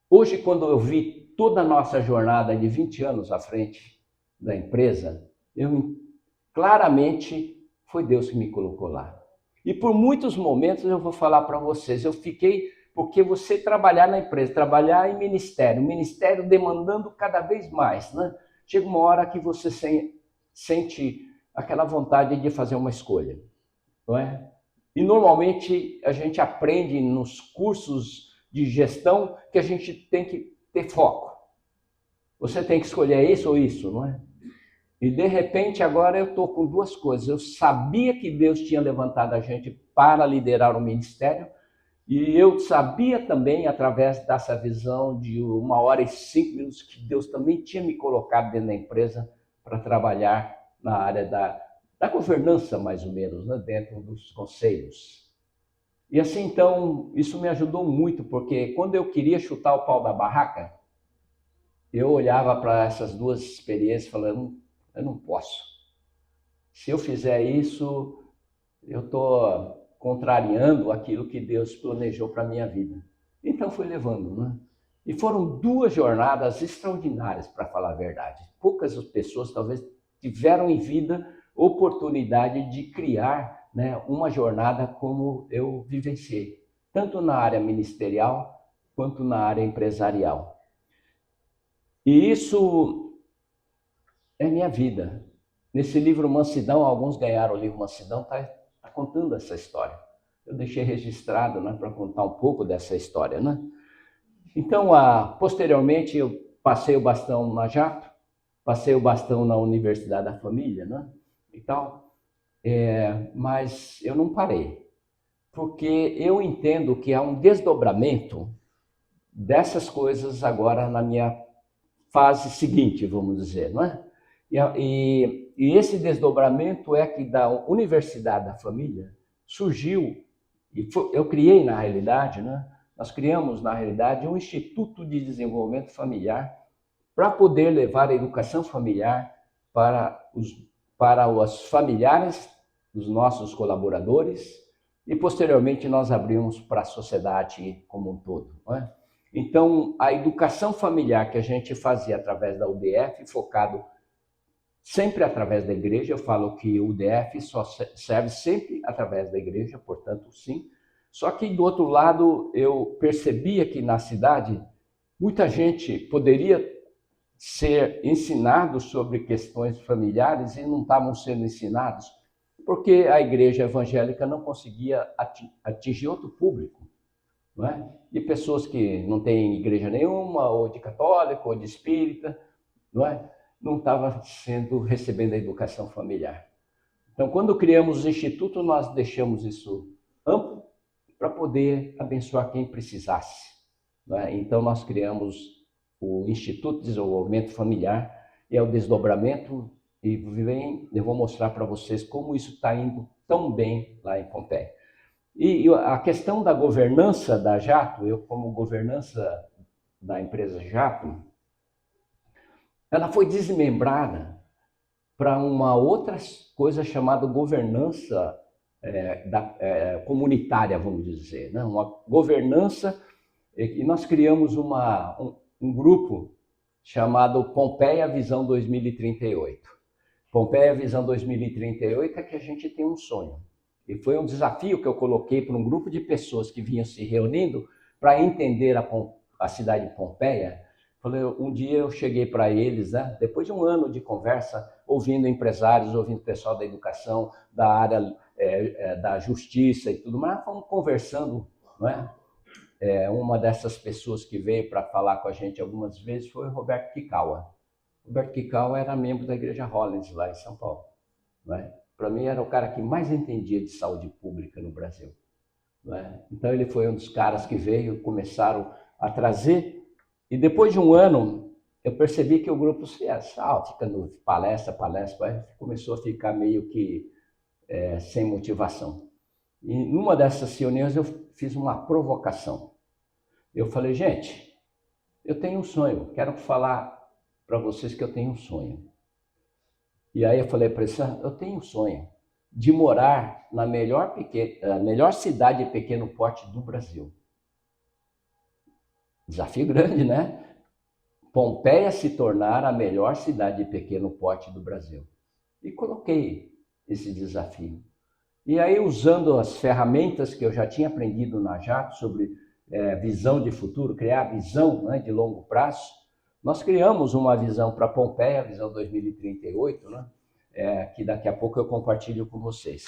hoje, quando eu vi toda a nossa jornada de 20 anos à frente da empresa, claramente foi Deus que me colocou lá. E por muitos momentos eu vou falar para vocês, eu fiquei, porque você trabalhar na empresa, trabalhar em ministério, o ministério demandando cada vez mais, né? Chega uma hora que você sente aquela vontade de fazer uma escolha, não é? E normalmente a gente aprende nos cursos de gestão que a gente tem que ter foco. Você tem que escolher isso ou isso, não é? E de repente agora eu estou com duas coisas. Eu sabia que Deus tinha levantado a gente para liderar o ministério e eu sabia também, através dessa visão de 1h05, que Deus também tinha me colocado dentro da empresa para trabalhar na área da governança, mais ou menos, né? Dentro dos conselhos. E assim, então, isso me ajudou muito, porque quando eu queria chutar o pau da barraca, eu olhava para essas duas experiências falando: eu não posso. Se eu fizer isso, eu estou contrariando aquilo que Deus planejou para a minha vida. Então fui levando, né? E foram 2 jornadas extraordinárias, para falar a verdade. Poucas pessoas talvez tiveram em vida oportunidade de criar, né, uma jornada como eu vivenciei, tanto na área ministerial quanto na área empresarial. E isso é minha vida. Nesse livro Mansidão, alguns ganharam o livro Mansidão, está contando essa história. Eu deixei registrado, né, para contar um pouco dessa história, né? Então, posteriormente, eu passei o bastão na Jato, passei o bastão na Universidade da Família, né? E tal. Mas eu não parei, porque eu entendo que há um desdobramento dessas coisas agora na minha fase seguinte, vamos dizer, não é? E esse desdobramento é que da Universidade da Família surgiu, eu criei na realidade, né? Nós criamos na realidade um Instituto de Desenvolvimento Familiar para poder levar a educação familiar para os familiares dos nossos colaboradores e posteriormente nós abrimos para a sociedade como um todo, não é? Então, a educação familiar que a gente fazia através da UDF, focado sempre através da igreja, eu falo que o UDF só serve sempre através da igreja, portanto, sim. Só que, do outro lado, eu percebia que na cidade, muita gente poderia ser ensinado sobre questões familiares e não estavam sendo ensinados, porque a igreja evangélica não conseguia atingir outro público, não é? E pessoas que não têm igreja nenhuma, ou de católico, ou de espírita, não é? Não estavam recebendo a educação familiar. Então, quando criamos o Instituto, nós deixamos isso amplo para poder abençoar quem precisasse, não é? Então, nós criamos o Instituto de Desenvolvimento Familiar, e é o desdobramento, e eu vou mostrar para vocês como isso está indo tão bem lá em Pompeia. E a questão da governança da Jato, eu como governança da empresa Jato, ela foi desmembrada para uma outra coisa chamada governança comunitária, vamos dizer, né? Uma governança, e nós criamos um grupo chamado Pompeia Visão 2038. Pompeia Visão 2038 é que a gente tem um sonho. E foi um desafio que eu coloquei para um grupo de pessoas que vinham se reunindo para entender a cidade de Pompeia. Um dia eu cheguei para eles, né, depois de um ano de conversa, ouvindo empresários, ouvindo pessoal da educação, da área da justiça e tudo mais, fomos conversando, não é? Uma dessas pessoas que veio para falar com a gente algumas vezes foi o Roberto Kikawa. Roberto Kikawa era membro da Igreja Hollins, lá em São Paulo. Para mim, era o cara que mais entendia de saúde pública no Brasil. Então, ele foi um dos caras que veio, começaram a trazer, e depois de um ano, eu percebi que o grupo ficando palestra, começou a ficar meio que sem motivação. E numa dessas reuniões, eu fiz uma provocação. Eu falei, gente, eu tenho um sonho, quero falar para vocês que eu tenho um sonho. E aí eu falei para eles, eu tenho um sonho de morar na melhor cidade de pequeno porte do Brasil. Desafio grande, né? Pompeia se tornar a melhor cidade de pequeno porte do Brasil. E coloquei esse desafio. E aí, usando as ferramentas que eu já tinha aprendido na Jato sobre visão de futuro, criar visão, né, de longo prazo, nós criamos uma visão para Pompeia, a visão 2038, né, que daqui a pouco eu compartilho com vocês.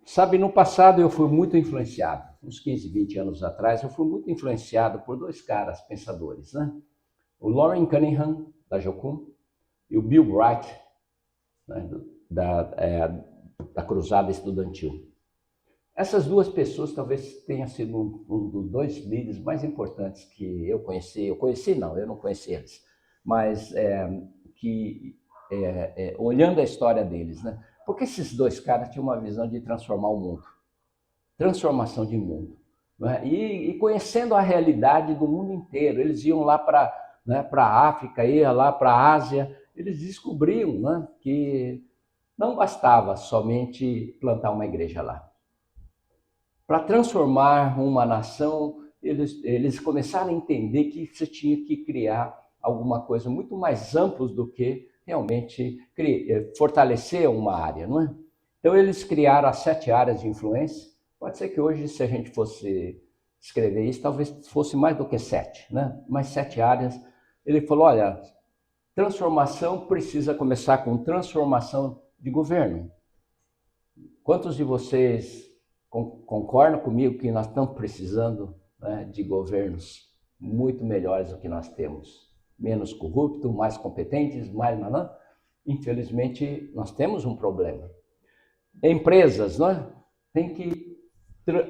Sabe, no passado eu fui muito influenciado, uns 15, 20 anos atrás, eu fui muito influenciado por dois caras pensadores, né? O Loren Cunningham, da Jocum, e o Bill Bright, né, da Cruzada Estudantil. Essas duas pessoas talvez tenham sido um dos dois líderes mais importantes que eu conheci. Eu não conheci eles, mas olhando a história deles, né? Porque esses dois caras tinham uma visão de transformar o mundo, transformação de mundo, né? E conhecendo a realidade do mundo inteiro, eles iam lá para a África, iam lá para a Ásia, eles descobriam, né, que não bastava somente plantar uma igreja lá. Para transformar uma nação, eles começaram a entender que você tinha que criar alguma coisa muito mais ampla do que realmente fortalecer uma área, não é? Então, eles criaram as 7 áreas de influência. Pode ser que hoje, se a gente fosse escrever isso, talvez fosse mais do que 7, né? Mas 7 áreas. Ele falou, olha, transformação precisa começar com transformação de governo. Quantos de vocês concordam comigo que nós estamos precisando, né, de governos muito melhores do que nós temos? Menos corruptos, mais competentes, mais... Infelizmente, nós temos um problema. Empresas, né?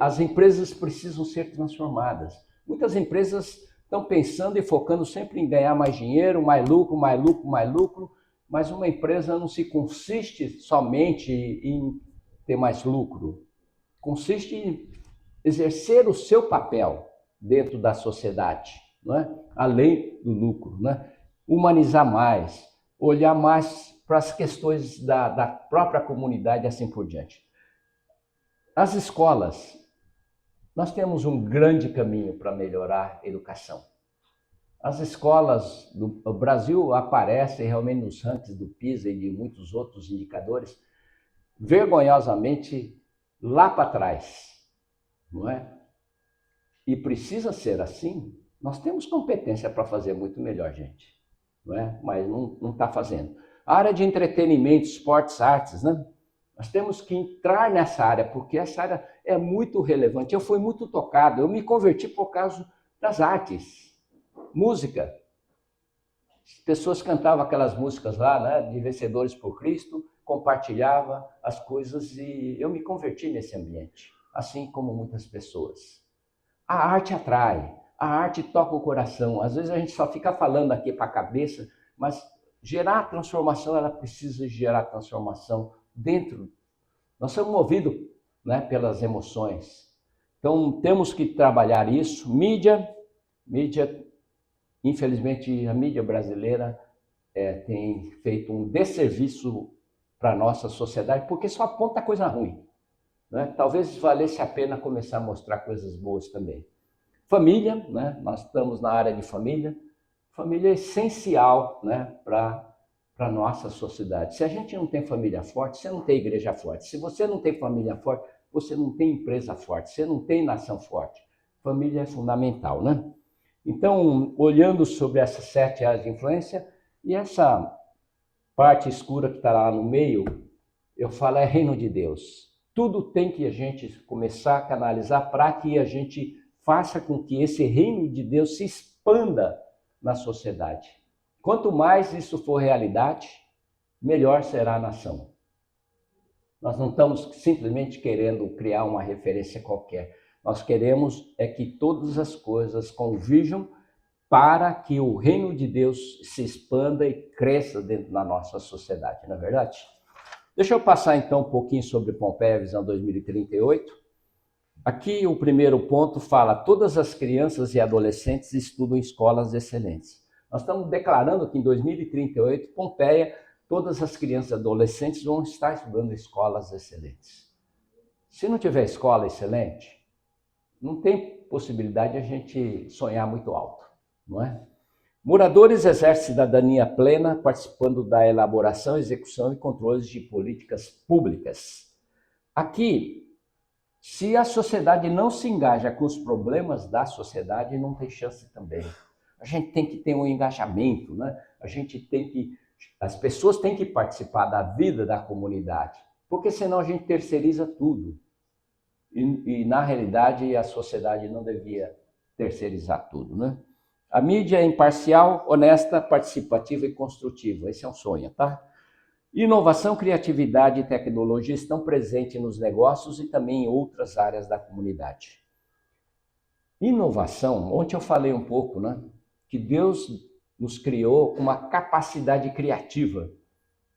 As empresas precisam ser transformadas. Muitas empresas estão pensando e focando sempre em ganhar mais dinheiro, mais lucro, mas uma empresa não se consiste somente em ter mais lucro. Consiste em exercer o seu papel dentro da sociedade, não é? Além do lucro, né? Humanizar mais, olhar mais para as questões da própria comunidade e assim por diante. As escolas, nós temos um grande caminho para melhorar a educação. As escolas do Brasil aparecem realmente nos rankings do PISA e de muitos outros indicadores, vergonhosamente lá para trás, não é? E precisa ser assim. Nós temos competência para fazer muito melhor, gente, não é? Mas não está fazendo. A área de entretenimento, esportes, artes, né? Nós temos que entrar nessa área, porque essa área é muito relevante. Eu fui muito tocado, eu me converti por causa das artes. Música. As pessoas cantavam aquelas músicas lá, né, de Vencedores por Cristo, compartilhava as coisas e eu me converti nesse ambiente, assim como muitas pessoas. A arte atrai, a arte toca o coração. Às vezes a gente só fica falando aqui para a cabeça, mas gerar transformação, ela precisa gerar transformação dentro. Nós somos movidos, né, pelas emoções. Então temos que trabalhar isso. Mídia, infelizmente a mídia brasileira tem feito um desserviço para a nossa sociedade, porque só aponta coisa ruim, né? Talvez valesse a pena começar a mostrar coisas boas também. Família, né? Nós estamos na área de família. Família é essencial, né, para a nossa sociedade. Se a gente não tem família forte, você não tem igreja forte. Se você não tem família forte, você não tem empresa forte, você não tem nação forte. Família é fundamental, né? Então, olhando sobre essas 7 áreas de influência, e essa parte escura que está lá no meio, eu falo é reino de Deus. Tudo tem que a gente começar a canalizar para que a gente faça com que esse reino de Deus se expanda na sociedade. Quanto mais isso for realidade, melhor será a nação. Nós não estamos simplesmente querendo criar uma referência qualquer. Nós queremos é que todas as coisas converjam para que o reino de Deus se expanda e cresça dentro da nossa sociedade, não é verdade? Deixa eu passar então um pouquinho sobre Pompeia Visão 2038. Aqui o primeiro ponto fala: todas as crianças e adolescentes estudam em escolas excelentes. Nós estamos declarando que em 2038, Pompeia, todas as crianças e adolescentes vão estar estudando em escolas excelentes. Se não tiver escola excelente, não tem possibilidade de a gente sonhar muito alto, não é? Moradores exercem cidadania plena, participando da elaboração, execução e controle de políticas públicas. Aqui, se a sociedade não se engaja com os problemas da sociedade, não tem chance também. A gente tem que ter um engajamento, né? As pessoas têm que participar da vida da comunidade, porque senão a gente terceiriza tudo. E na realidade, a sociedade não devia terceirizar tudo, né? A mídia é imparcial, honesta, participativa e construtiva. Esse é um sonho, tá? Inovação, criatividade e tecnologia estão presentes nos negócios e também em outras áreas da comunidade. Inovação, ontem eu falei um pouco, né? Que Deus nos criou com uma capacidade criativa.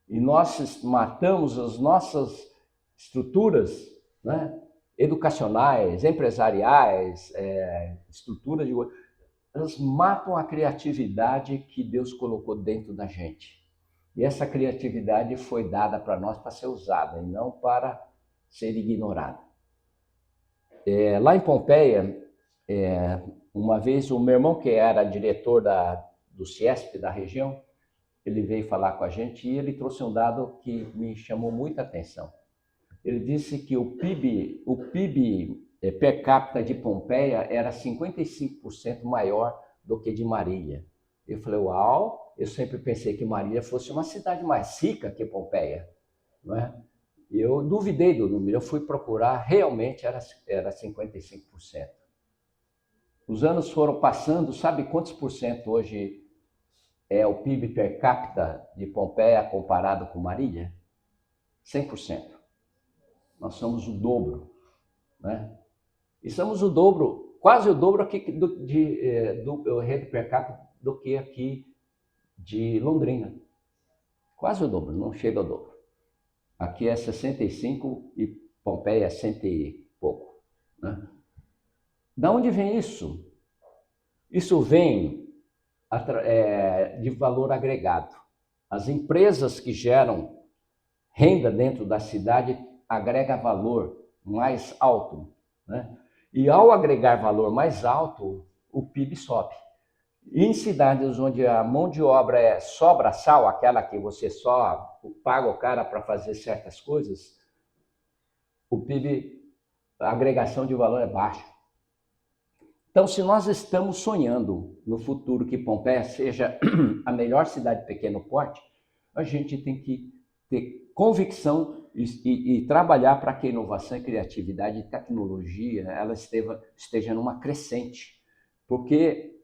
E nós matamos as nossas estruturas, né, educacionais, empresariais, estruturas de... Elas matam a criatividade que Deus colocou dentro da gente. E essa criatividade foi dada para nós para ser usada e não para ser ignorada. Lá em Pompeia, uma vez o meu irmão, que era diretor do CIESP da região, ele veio falar com a gente e ele trouxe um dado que me chamou muita atenção. Ele disse que o PIB per capita de Pompeia era 55% maior do que de Marília. Eu falei, uau, eu sempre pensei que Marília fosse uma cidade mais rica que Pompeia, não é? Eu duvidei do número, eu fui procurar, realmente era 55%. Os anos foram passando, sabe quantos por cento hoje é o PIB per capita de Pompeia comparado com Marília? 100%. Nós somos o dobro, né? E somos o dobro, quase o dobro aqui do rede per capita do que aqui de Londrina. Quase o dobro, não chega ao dobro. Aqui é 65 e Pompeia é 100 e pouco, né? Da onde vem isso? Isso vem de valor agregado. As empresas que geram renda dentro da cidade agregam valor mais alto, né? E ao agregar valor mais alto, o PIB sobe. E em cidades onde a mão de obra é só braçal, aquela que você só paga o cara para fazer certas coisas, o PIB, a agregação de valor é baixa. Então, se nós estamos sonhando no futuro que Pompeia seja a melhor cidade de pequeno porte, a gente tem que ter convicção e trabalhar para que a inovação, a criatividade e tecnologia ela esteja numa crescente, porque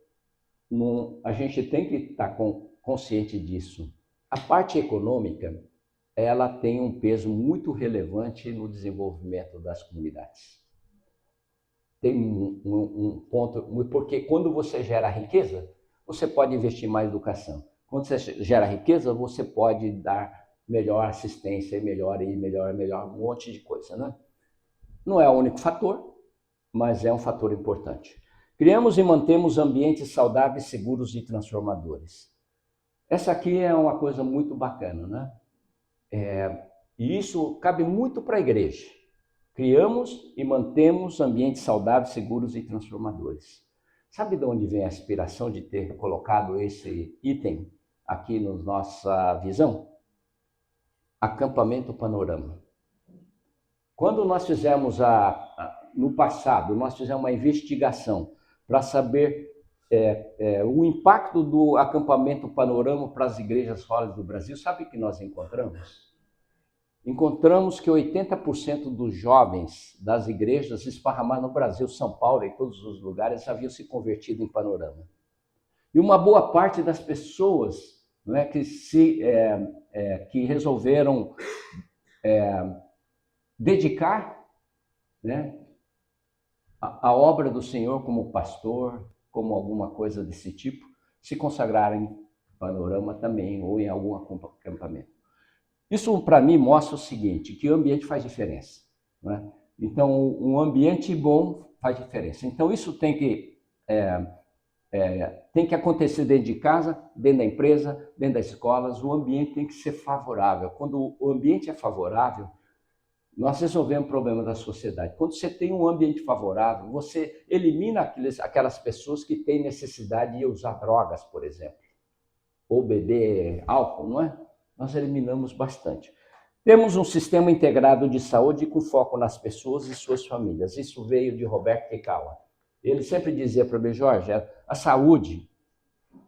a gente tem que estar consciente disso. A parte econômica, ela tem um peso muito relevante no desenvolvimento das comunidades. Tem um ponto, porque quando você gera riqueza, você pode investir mais em educação. Quando você gera riqueza, você pode dar melhor assistência, melhor, um monte de coisa, né? Não é o único fator, mas é um fator importante. Criamos e mantemos ambientes saudáveis, seguros e transformadores. Essa aqui é uma coisa muito bacana, né? E isso cabe muito para a igreja. Criamos e mantemos ambientes saudáveis, seguros e transformadores. Sabe de onde vem a inspiração de ter colocado esse item aqui na nossa visão? Acampamento Panorama. Quando nós fizemos no passado, nós fizemos uma investigação para saber o impacto do acampamento Panorama para as igrejas fora do Brasil, sabe o que nós encontramos? Encontramos que 80% dos jovens das igrejas esparramadas no Brasil, São Paulo e todos os lugares haviam se convertido em Panorama. E uma boa parte das pessoas, não é, que resolveram dedicar, né, a obra do Senhor como pastor, como alguma coisa desse tipo, se consagraram em Panorama também ou em algum acampamento. Isso, para mim, mostra o seguinte, que o ambiente faz diferença, né? Então, um ambiente bom faz diferença. Então, isso tem que acontecer dentro de casa, dentro da empresa, dentro das escolas. O ambiente tem que ser favorável. Quando o ambiente é favorável, nós resolvemos o problema da sociedade. Quando você tem um ambiente favorável, você elimina aquelas pessoas que têm necessidade de usar drogas, por exemplo, ou beber álcool, não é? Nós eliminamos bastante. Temos um sistema integrado de saúde com foco nas pessoas e suas famílias. Isso veio de Roberto Kekawa. Ele sempre dizia para mim, Jorge, a saúde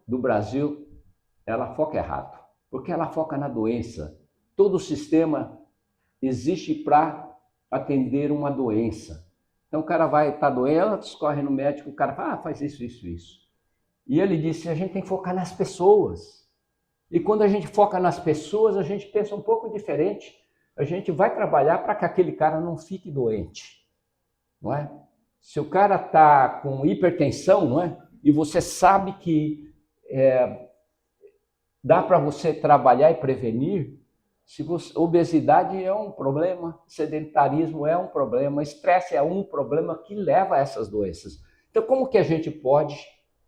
do Brasil, ela foca errado, porque ela foca na doença. Todo o sistema existe para atender uma doença. Então o cara vai estar doente, corre no médico, o cara fala, faz isso, isso, isso. E ele disse, a gente tem que focar nas pessoas. E quando a gente foca nas pessoas, a gente pensa um pouco diferente. A gente vai trabalhar para que aquele cara não fique doente, não é? Se o cara está com hipertensão, não é? E você sabe que dá para você trabalhar e prevenir, obesidade é um problema, sedentarismo é um problema, estresse é um problema que leva a essas doenças. Então, como que a gente pode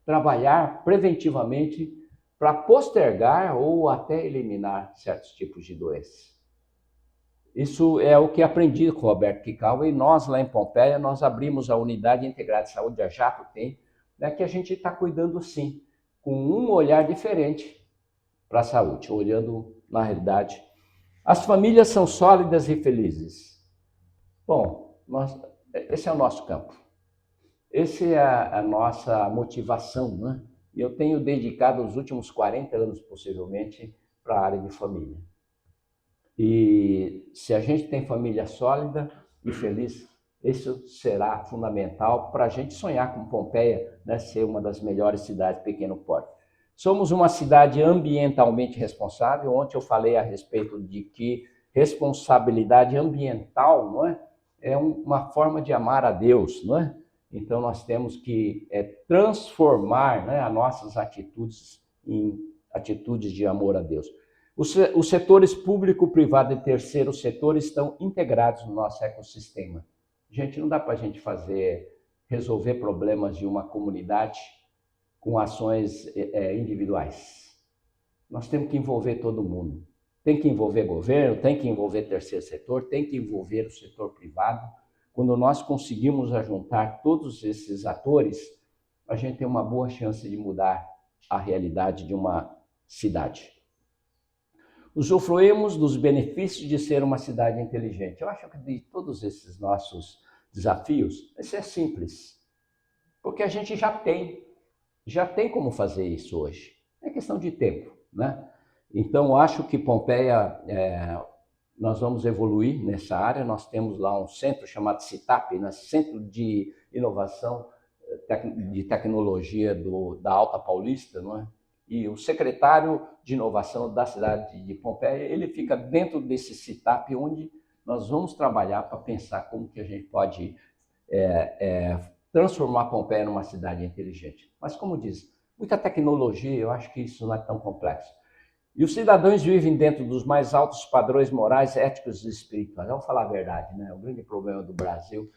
trabalhar preventivamente para postergar ou até eliminar certos tipos de doenças? Isso é o que aprendi com o Roberto Kekawa, e nós lá em Pompeia, nós abrimos a Unidade Integrada de Saúde, a Jato tem, né, que a gente está cuidando sim, com um olhar diferente para a saúde, olhando na realidade. As famílias são sólidas e felizes. Bom, esse é o nosso campo. Essa é a nossa motivação, né? E eu tenho dedicado os últimos 40 anos, possivelmente, para a área de família. E se a gente tem família sólida e feliz, isso será fundamental para a gente sonhar com Pompeia, né, ser uma das melhores cidades de pequeno porte. Somos uma cidade ambientalmente responsável. Ontem eu falei a respeito de que responsabilidade ambiental, não é? É uma forma de amar a Deus, não é? Então nós temos que transformar, né, as nossas atitudes em atitudes de amor a Deus. Os setores público, privado e terceiro setor estão integrados no nosso ecossistema. Gente, não dá para a gente resolver problemas de uma comunidade com ações individuais. Nós temos que envolver todo mundo. Tem que envolver governo, tem que envolver terceiro setor, tem que envolver o setor privado quando nós conseguimos ajuntar todos esses atores, a gente tem uma boa chance de mudar a realidade de uma cidade. Usufruímos dos benefícios de ser uma cidade inteligente. Eu acho que de todos esses nossos desafios, esse é simples, porque a gente já tem como fazer isso hoje. É questão de tempo, né? Então, eu acho que Pompeia, nós vamos evoluir nessa área. Nós temos lá um centro chamado CITAP, né? Centro de Inovação de Tecnologia da Alta Paulista, não é? E o secretário de inovação da cidade de Pompeia, ele fica dentro desse CITAP, onde nós vamos trabalhar para pensar como que a gente pode transformar Pompeia numa cidade inteligente. Mas, como diz, muita tecnologia, eu acho que isso não é tão complexo. E os cidadãos vivem dentro dos mais altos padrões morais, éticos e espirituais. Vamos falar a verdade, né? O grande problema do Brasil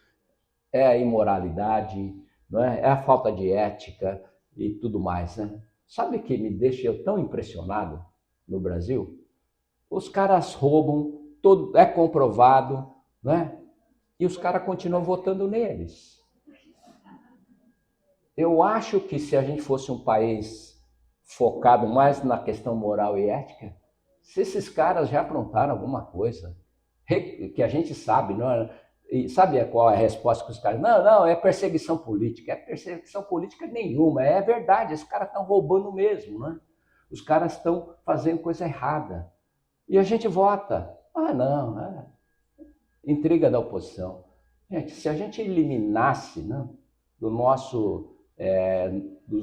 é a imoralidade, não é? É a falta de ética e tudo mais, né? Sabe o que me deixa eu tão impressionado no Brasil? Os caras roubam, é comprovado, né? E os caras continuam votando neles. Eu acho que se a gente fosse um país focado mais na questão moral e ética, se esses caras já aprontaram alguma coisa, que a gente sabe, não é? E sabe qual é a resposta que os caras... Não, é perseguição política. É perseguição política nenhuma. É verdade, esses caras estão roubando mesmo, né? Os caras estão fazendo coisa errada. E a gente vota. Não, intriga da oposição. Gente, se a gente eliminasse, né, dos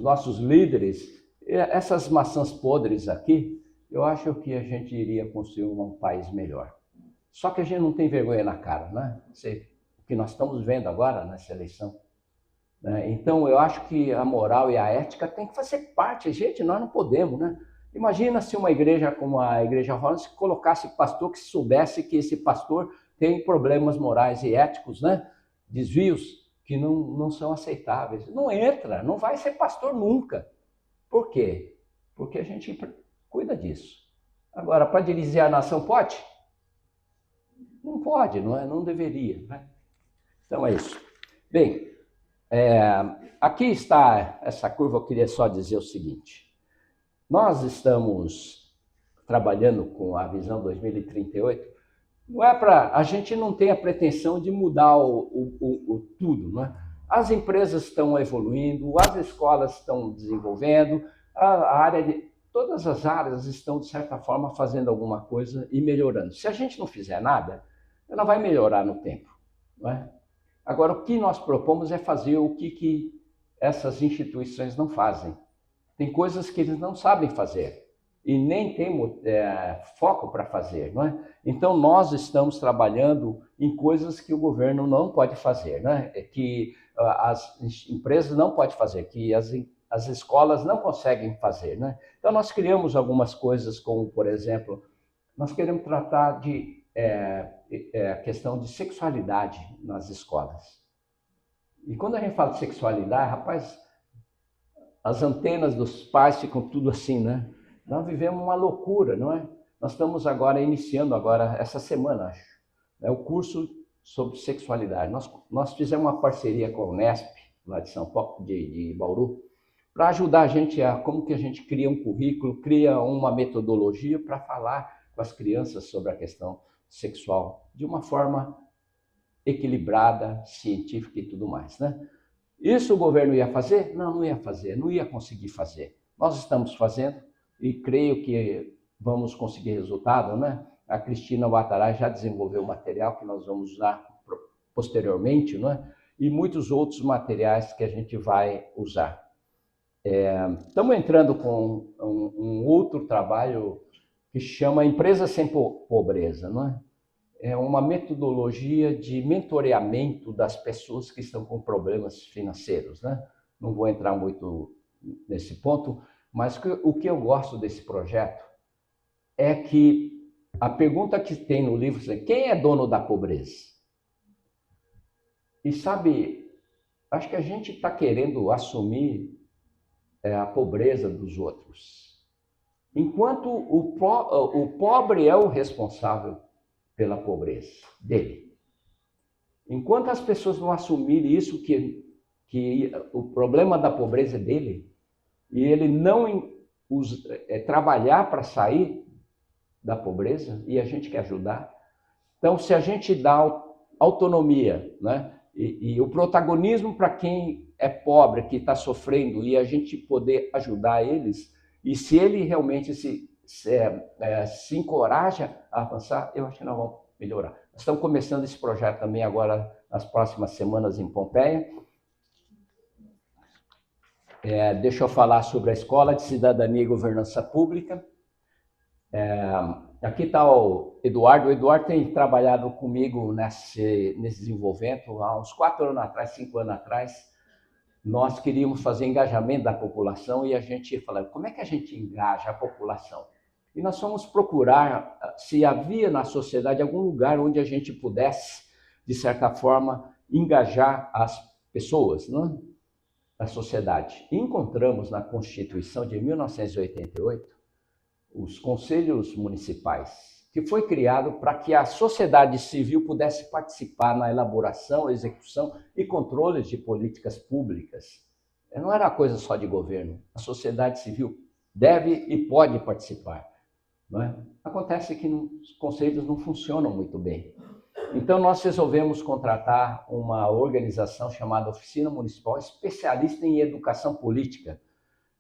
nossos líderes essas maçãs podres aqui, eu acho que a gente iria construir um país melhor. Só que a gente não tem vergonha na cara, né? O que nós estamos vendo agora nessa eleição. Né? Então, eu acho que a moral e a ética têm que fazer parte. Gente, nós não podemos, né? Imagina se uma igreja como a Igreja Rollins colocasse pastor que soubesse que esse pastor tem problemas morais e éticos, né? Desvios que não são aceitáveis. Não entra, não vai ser pastor nunca. Por quê? Porque a gente cuida disso. Agora, para dirigir a nação, pode? Não pode, não deveria. Né? Então é isso. Bem, aqui está essa curva. Eu queria só dizer o seguinte. Nós estamos trabalhando com a visão 2038. Não é a gente não tem a pretensão de mudar o tudo. Não é? As empresas estão evoluindo, as escolas estão desenvolvendo, todas as áreas estão, de certa forma, fazendo alguma coisa e melhorando. Se a gente não fizer nada, ela vai melhorar no tempo. Não é? Agora, o que nós propomos é fazer o que essas instituições não fazem. Tem coisas que eles não sabem fazer e nem tem foco para fazer. Não é? Então, nós estamos trabalhando em coisas que o governo não pode fazer, né? Que as empresas não podem fazer, que as escolas não conseguem fazer. Né? Então, nós criamos algumas coisas como, por exemplo, nós queremos tratar de a questão de sexualidade nas escolas. E quando a gente fala de sexualidade, rapaz, as antenas dos pais ficam tudo assim, né? Nós vivemos uma loucura, não é? Nós estamos agora iniciando, essa semana, acho, o curso sobre sexualidade. Nós fizemos uma parceria com a Unesp, lá de São Paulo, de Bauru, para ajudar a gente como que a gente cria um currículo, cria uma metodologia para falar com as crianças sobre a questão sexual de uma forma equilibrada, científica e tudo mais, né? Isso o governo ia fazer? Não ia fazer, não ia conseguir fazer. Nós estamos fazendo e creio que vamos conseguir resultado, né? A Cristina Wataray já desenvolveu material que nós vamos usar posteriormente, né? E muitos outros materiais que a gente vai usar. Estamos entrando com um outro trabalho que chama Empresa Sem Pobreza, não é? É uma metodologia de mentoreamento das pessoas que estão com problemas financeiros, né? Não vou entrar muito nesse ponto, mas o que eu gosto desse projeto é que a pergunta que tem no livro é: quem é dono da pobreza? E sabe, acho que a gente está querendo assumir a pobreza dos outros, enquanto o pobre é o responsável pela pobreza dele. Enquanto as pessoas não assumirem isso, que o problema da pobreza é dele, e ele não trabalhar para sair da pobreza, e a gente quer ajudar. Então, se a gente dá autonomia, né, e o protagonismo para quem é pobre, que está sofrendo, e a gente poder ajudar eles, e se ele realmente se encoraja a avançar, eu acho que nós vamos melhorar. Nós estamos começando esse projeto também agora, nas próximas semanas em Pompeia. Deixa eu falar sobre a Escola de Cidadania e Governança Pública. Aqui está o Eduardo. O Eduardo tem trabalhado comigo nesse desenvolvimento há uns 4 anos atrás, 5 anos atrás. Nós queríamos fazer engajamento da população e a gente falou, como é que a gente engaja a população? E nós fomos procurar se havia na sociedade algum lugar onde a gente pudesse, de certa forma, engajar as pessoas, né? Da sociedade. E encontramos na Constituição de 1988 os conselhos municipais, que foi criado para que a sociedade civil pudesse participar na elaboração, execução e controle de políticas públicas. Não era coisa só de governo. A sociedade civil deve e pode participar. Não é? Acontece que os conselhos não funcionam muito bem. Então, nós resolvemos contratar uma organização chamada Oficina Municipal, especialista em educação política.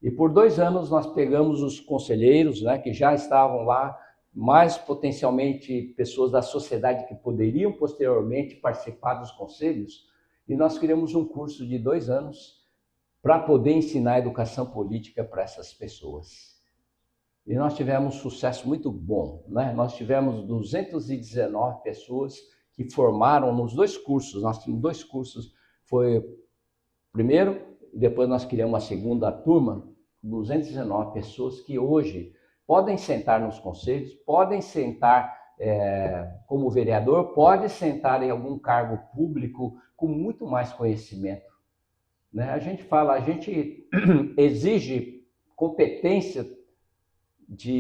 E por 2 anos nós pegamos os conselheiros, né, que já estavam lá, mais potencialmente pessoas da sociedade que poderiam posteriormente participar dos conselhos, e nós criamos um curso de 2 anos para poder ensinar educação política para essas pessoas. E nós tivemos um sucesso muito bom, né? Nós tivemos 219 pessoas que formaram nos 2 cursos. Nós tínhamos 2 cursos, foi primeiro, e depois nós criamos a segunda turma, 219 pessoas que hoje podem sentar nos conselhos, podem sentar como vereador, podem sentar em algum cargo público com muito mais conhecimento. Né? A gente exige competência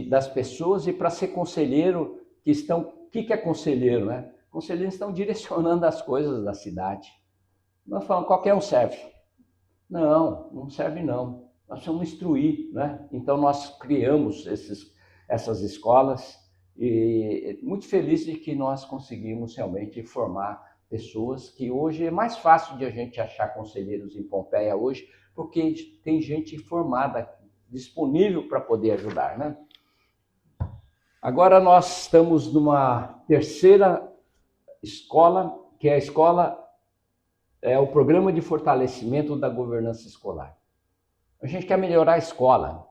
das pessoas, e para ser conselheiro, o que é conselheiro? Né? Conselheiros estão direcionando as coisas da cidade. Nós falamos, qualquer um serve. Não serve não. Nós precisamos instruir, né? Então nós criamos essas escolas, e muito feliz de que nós conseguimos realmente formar pessoas que hoje é mais fácil de a gente achar conselheiros em Pompeia hoje, porque tem gente formada, disponível para poder ajudar, né? Agora nós estamos numa terceira escola, que é o Programa de Fortalecimento da Governança Escolar. A gente quer melhorar a escola.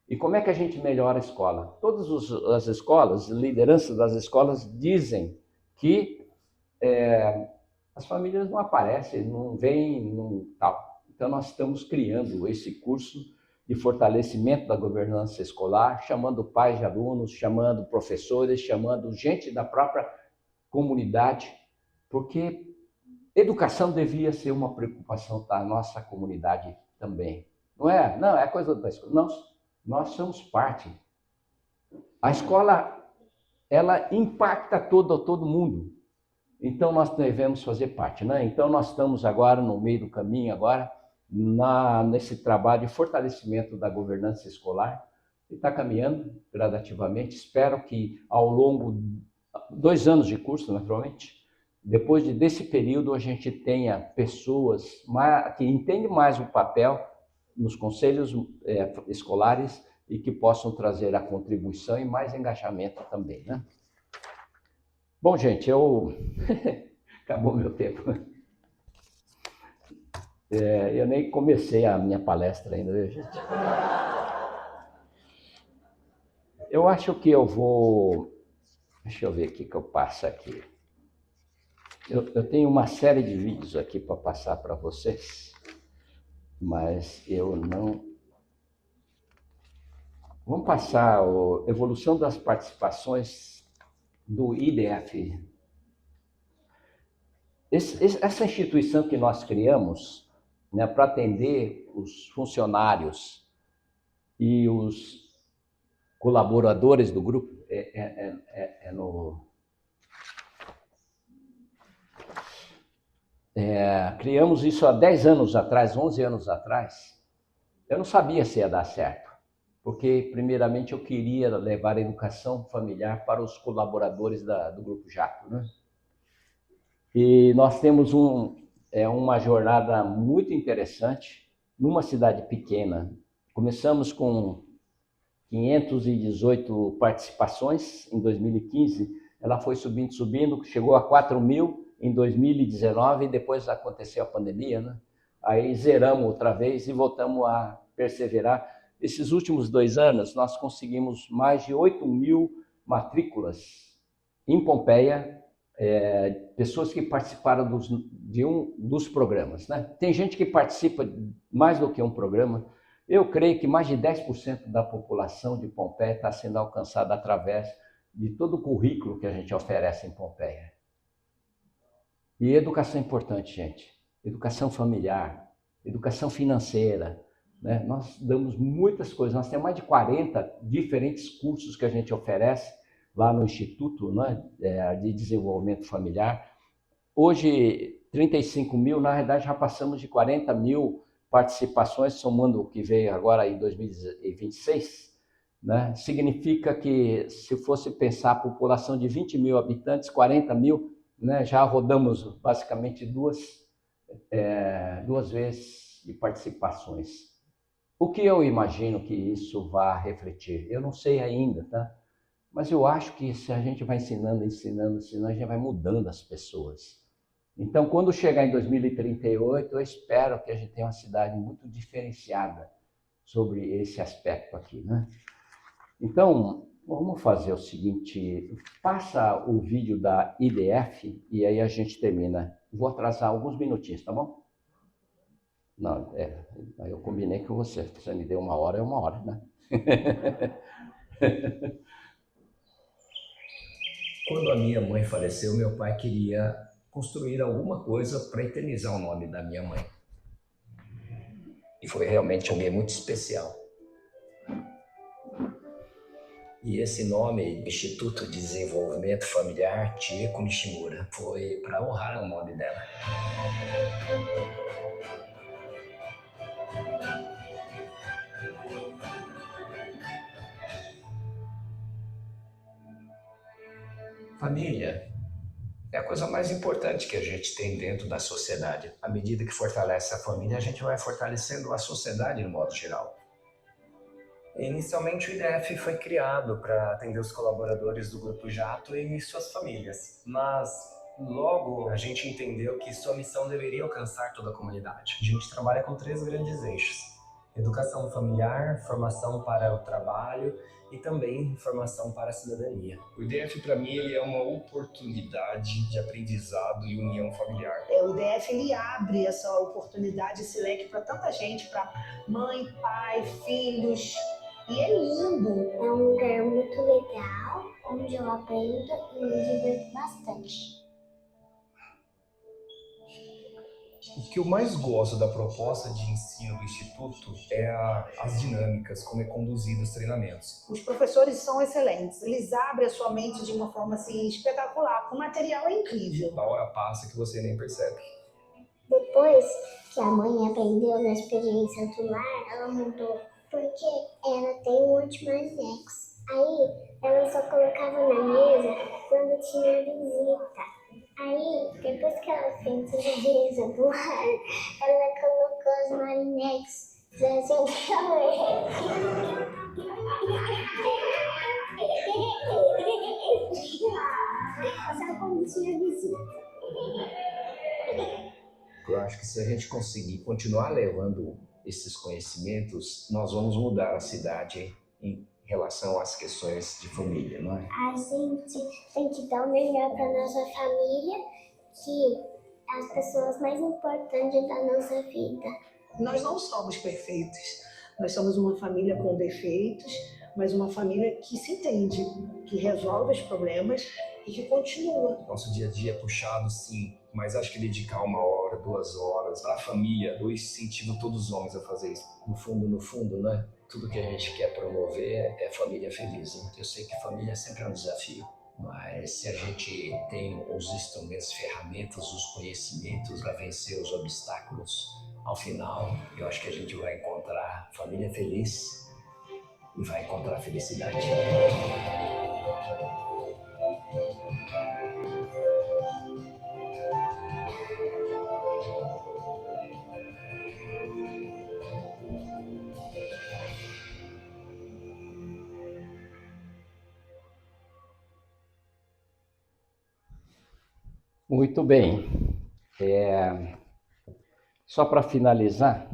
E como é que a gente melhora a escola? Todas as escolas, lideranças das escolas dizem que as famílias não aparecem, não vêm, tal. Então nós estamos criando esse curso de fortalecimento da governança escolar, chamando pais de alunos, chamando professores, chamando gente da própria comunidade, porque educação devia ser uma preocupação da nossa comunidade também. Não é coisa da escola. Nós somos parte. A escola, ela impacta todo mundo. Então nós devemos fazer parte, né? Então nós estamos agora no meio do caminho agora, nesse trabalho de fortalecimento da governança escolar, e está caminhando gradativamente. Espero que ao longo de 2 anos de curso, naturalmente, depois desse período a gente tenha pessoas que entendem mais o papel nos conselhos escolares e que possam trazer a contribuição e mais engajamento também, né? Bom, gente, acabou meu tempo. Eu nem comecei a minha palestra ainda, viu, gente? Eu acho que eu vou... Deixa eu ver o que eu passo aqui. Eu tenho uma série de vídeos aqui para passar para vocês, mas eu não... Vamos passar a evolução das participações do IDF. Essa instituição que nós criamos, né, para atender os funcionários e os colaboradores do grupo, criamos isso há 10 anos atrás, 11 anos atrás. Eu não sabia se ia dar certo, porque primeiramente eu queria levar a educação familiar para os colaboradores do Grupo Jato, né? E nós temos uma jornada muito interessante numa cidade pequena. Começamos com 518 participações em 2015, ela foi subindo, chegou a 4.000 em 2019 e depois aconteceu a pandemia, né? Aí zeramos outra vez e voltamos a perseverar. Esses últimos 2 anos nós conseguimos mais de 8.000 matrículas em Pompeia, pessoas que participaram dos programas, né? Tem gente que participa mais do que um programa. Eu creio que mais de 10% da população de Pompeia está sendo alcançada através de todo o currículo que a gente oferece em Pompeia. E educação é importante, gente. Educação familiar, educação financeira, né? Nós damos muitas coisas, nós temos mais de 40 diferentes cursos que a gente oferece lá no Instituto, né, de Desenvolvimento Familiar. Hoje, 35.000, na verdade já passamos de 40.000 participações, somando o que veio agora em 2026, né? Significa que, se fosse pensar a população de 20.000 habitantes, 40.000, né, já rodamos basicamente duas vezes de participações. O que eu imagino que isso vai refletir? Eu não sei ainda, tá? Mas eu acho que se a gente vai ensinando, a gente vai mudando as pessoas. Então, quando chegar em 2038, eu espero que a gente tenha uma cidade muito diferenciada sobre esse aspecto aqui, né? Então, vamos fazer o seguinte, passa o vídeo da IDF e aí a gente termina. Vou atrasar alguns minutinhos, tá bom? Não, aí eu combinei com você, se você me deu 1 hora, é 1 hora, né? Quando a minha mãe faleceu, meu pai queria construir alguma coisa para eternizar o nome da minha mãe. E foi realmente alguém muito especial. E esse nome, Instituto de Desenvolvimento Familiar Chieko Nishimura, foi para honrar o nome dela. Família é a coisa mais importante que a gente tem dentro da sociedade. À medida que fortalece a família, a gente vai fortalecendo a sociedade no modo geral. Inicialmente o IDF foi criado para atender os colaboradores do Grupo Jato e suas famílias, mas logo a gente entendeu que sua missão deveria alcançar toda a comunidade. A gente trabalha com 3 grandes eixos: educação familiar, formação para o trabalho e também formação para a cidadania. O IDF, para mim, ele é uma oportunidade de aprendizado e união familiar. O IDF ele abre essa oportunidade, esse leque para tanta gente, para mãe, pai, filhos. E é lindo. É um lugar muito legal, onde eu aprendo e me diverto bastante. O que eu mais gosto da proposta de ensino do Instituto é as dinâmicas, como é conduzido os treinamentos. Os professores são excelentes, eles abrem a sua mente de uma forma assim espetacular, o material é incrível. A hora passa que você nem percebe. Depois que a mãe aprendeu na experiência do lar, ela mudou, porque ela tem um antimarinex. Aí ela só colocava na mesa quando tinha visita. Aí, depois que ela fez a limpeza do ar, ela colocou os marinex assim só quando tinha visita. Eu acho que se a gente conseguir continuar levando esses conhecimentos, nós vamos mudar a cidade em relação às questões de família, não é? A gente tem que dar o melhor para nossa família, que é as pessoas mais importantes da nossa vida. Nós não somos perfeitos, nós somos uma família com defeitos, mas uma família que se entende, que resolve os problemas e que continua. Nosso dia a dia é puxado, sim, mas acho que dedicar 1 hora, 2 horas para a família, eu incentivo todos os homens a fazer isso. No fundo, né? Tudo que a gente quer promover é família feliz, né? Eu sei que família sempre é um desafio. Mas se a gente tem os instrumentos, ferramentas, os conhecimentos para vencer os obstáculos, ao final, eu acho que a gente vai encontrar família feliz e vai encontrar felicidade. Muito bem. Só para finalizar,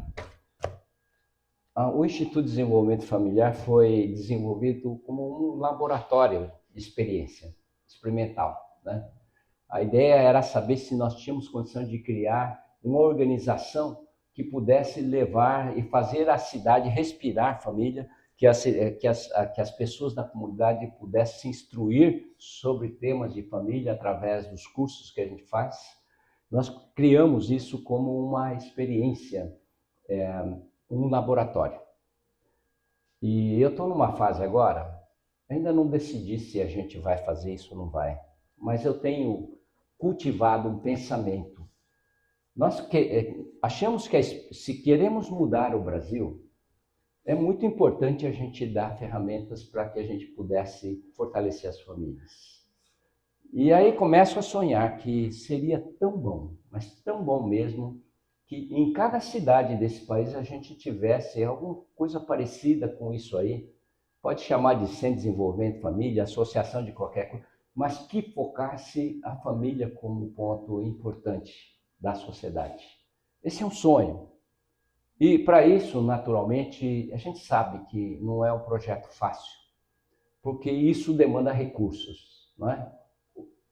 o Instituto de Desenvolvimento Familiar foi desenvolvido como um laboratório de experiência experimental, né? A ideia era saber se nós tínhamos condição de criar uma organização que pudesse levar e fazer a cidade respirar família, que as pessoas da comunidade pudessem se instruir sobre temas de família através dos cursos que a gente faz. Nós criamos isso como uma experiência, um laboratório. E eu estou numa fase agora, ainda não decidi se a gente vai fazer isso ou não vai, mas eu tenho cultivado um pensamento. Nós achamos que se queremos mudar o Brasil, é muito importante a gente dar ferramentas para que a gente pudesse fortalecer as famílias. E aí começo a sonhar que seria tão bom, mas tão bom mesmo, que em cada cidade desse país a gente tivesse alguma coisa parecida com isso aí. Pode chamar de Centro de Desenvolvimento Família, associação de qualquer coisa, mas que focasse a família como ponto importante da sociedade. Esse é um sonho. E para isso, naturalmente, a gente sabe que não é um projeto fácil, porque isso demanda recursos, não é?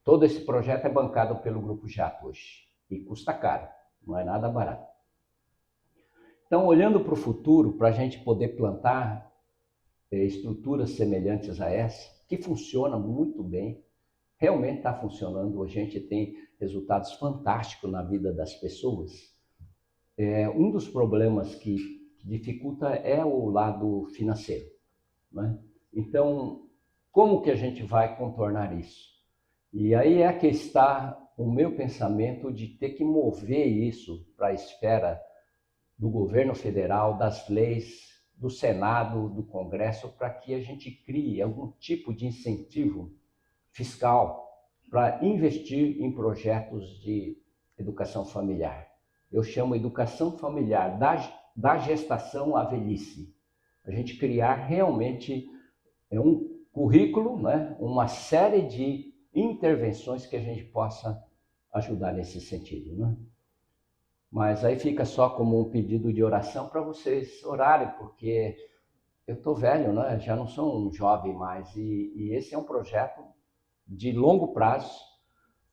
Todo esse projeto é bancado pelo Grupo Jato hoje e custa caro, não é nada barato. Então, olhando para o futuro, para a gente poder plantar estruturas semelhantes a essa, que funciona muito bem, realmente está funcionando, a gente tem resultados fantásticos na vida das pessoas. Um dos problemas que dificulta é o lado financeiro, né? Então, como que a gente vai contornar isso? E aí é que está o meu pensamento de ter que mover isso para a esfera do governo federal, das leis, do Senado, do Congresso, para que a gente crie algum tipo de incentivo fiscal para investir em projetos de educação familiar. Eu chamo educação familiar da gestação à velhice. A gente criar realmente um currículo, né? Uma série de intervenções que a gente possa ajudar nesse sentido, né? Mas aí fica só como um pedido de oração para vocês orarem, porque eu estou velho, né? Já não sou um jovem mais, e esse é um projeto de longo prazo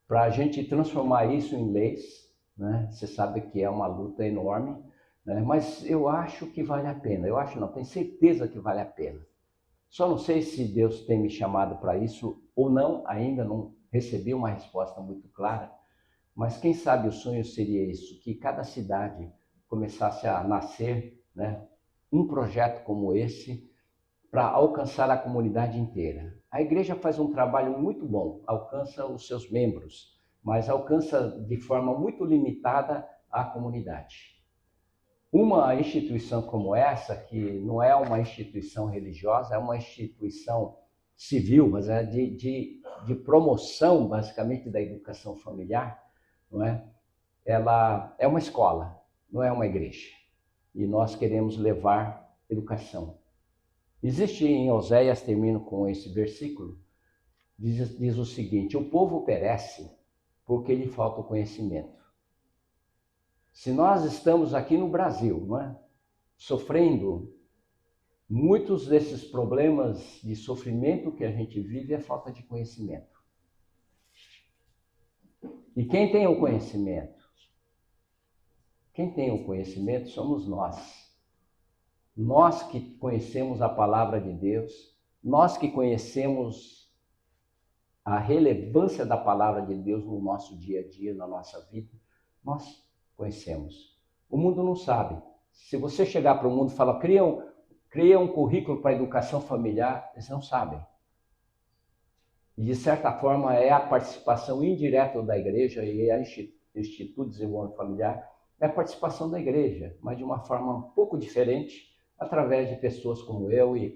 para a gente transformar isso em leis, né? Você sabe que é uma luta enorme, né? Mas eu acho que vale a pena. Eu acho não, tenho certeza que vale a pena. Só não sei se Deus tem me chamado para isso ou não, ainda não recebi uma resposta muito clara, mas quem sabe o sonho seria isso, que cada cidade começasse a nascer, né, um projeto como esse para alcançar a comunidade inteira. A igreja faz um trabalho muito bom, alcança os seus membros, mas alcança de forma muito limitada a comunidade. Uma instituição como essa, que não é uma instituição religiosa, é uma instituição civil, mas é de promoção, basicamente, da educação familiar, não é? Ela é uma escola, não é uma igreja. E nós queremos levar educação. Existe em Oséias, termino com esse versículo, diz o seguinte: o povo perece porque lhe falta o conhecimento. Se nós estamos aqui no Brasil, não é? Sofrendo muitos desses problemas de sofrimento que a gente vive é falta de conhecimento. E quem tem o conhecimento? Quem tem o conhecimento somos nós. Nós que conhecemos a palavra de Deus, nós que conhecemos a relevância da palavra de Deus no nosso dia a dia, na nossa vida, nós conhecemos. O mundo não sabe. Se você chegar para o mundo e falar, cria um currículo para a educação familiar, eles não sabem. E, de certa forma, é a participação indireta da igreja e a Instituto de Desenvolvimento Familiar, é a participação da igreja, mas de uma forma um pouco diferente, através de pessoas como eu e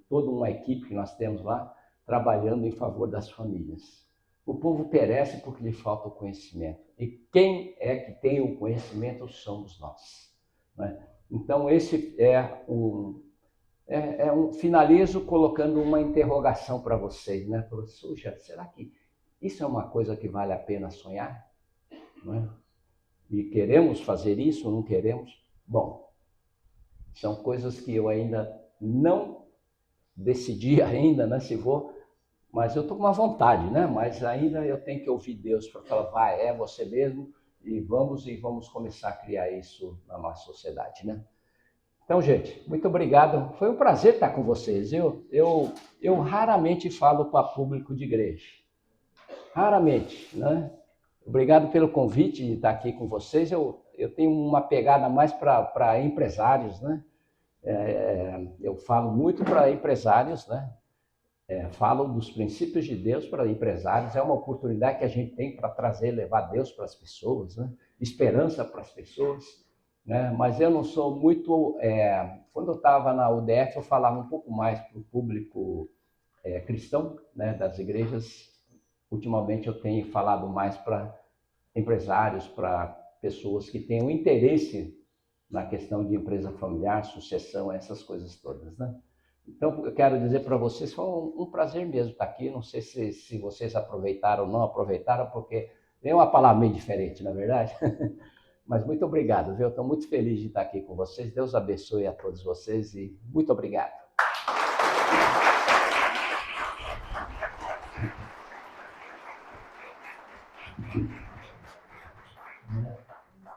toda uma equipe que nós temos lá, trabalhando em favor das famílias. O povo perece porque lhe falta o conhecimento. E quem é que tem o conhecimento somos nós, né? Então, esse finalizo colocando uma interrogação para vocês, né? Puxa, será que isso é uma coisa que vale a pena sonhar? Não é? E queremos fazer isso ou não queremos? Bom, são coisas que eu ainda não decidi ainda, né, se vou, mas eu estou com uma vontade, né? Mas ainda eu tenho que ouvir Deus para falar, vai, é você mesmo, e vamos começar a criar isso na nossa sociedade, né? Então, gente, muito obrigado. Foi um prazer estar com vocês. Eu raramente falo para público de igreja. Raramente, né? Obrigado pelo convite de estar aqui com vocês. Eu tenho uma pegada mais para empresários, né? Eu falo muito para empresários, né? Falo dos princípios de Deus para empresários. É uma oportunidade que a gente tem para trazer, levar Deus para as pessoas, né? Esperança para as pessoas, né? Mas eu não sou muito... quando eu estava na UDF, eu falava um pouco mais para o público cristão, né? Das igrejas. Ultimamente eu tenho falado mais para empresários, para pessoas que tenham interesse na questão de empresa familiar, sucessão, essas coisas todas, né? Então, eu quero dizer para vocês, foi um prazer mesmo estar aqui. Não sei se vocês aproveitaram ou não aproveitaram, porque tem uma palavra meio diferente, na verdade. Mas muito obrigado, viu? Estou muito feliz de estar aqui com vocês. Deus abençoe a todos vocês e muito obrigado.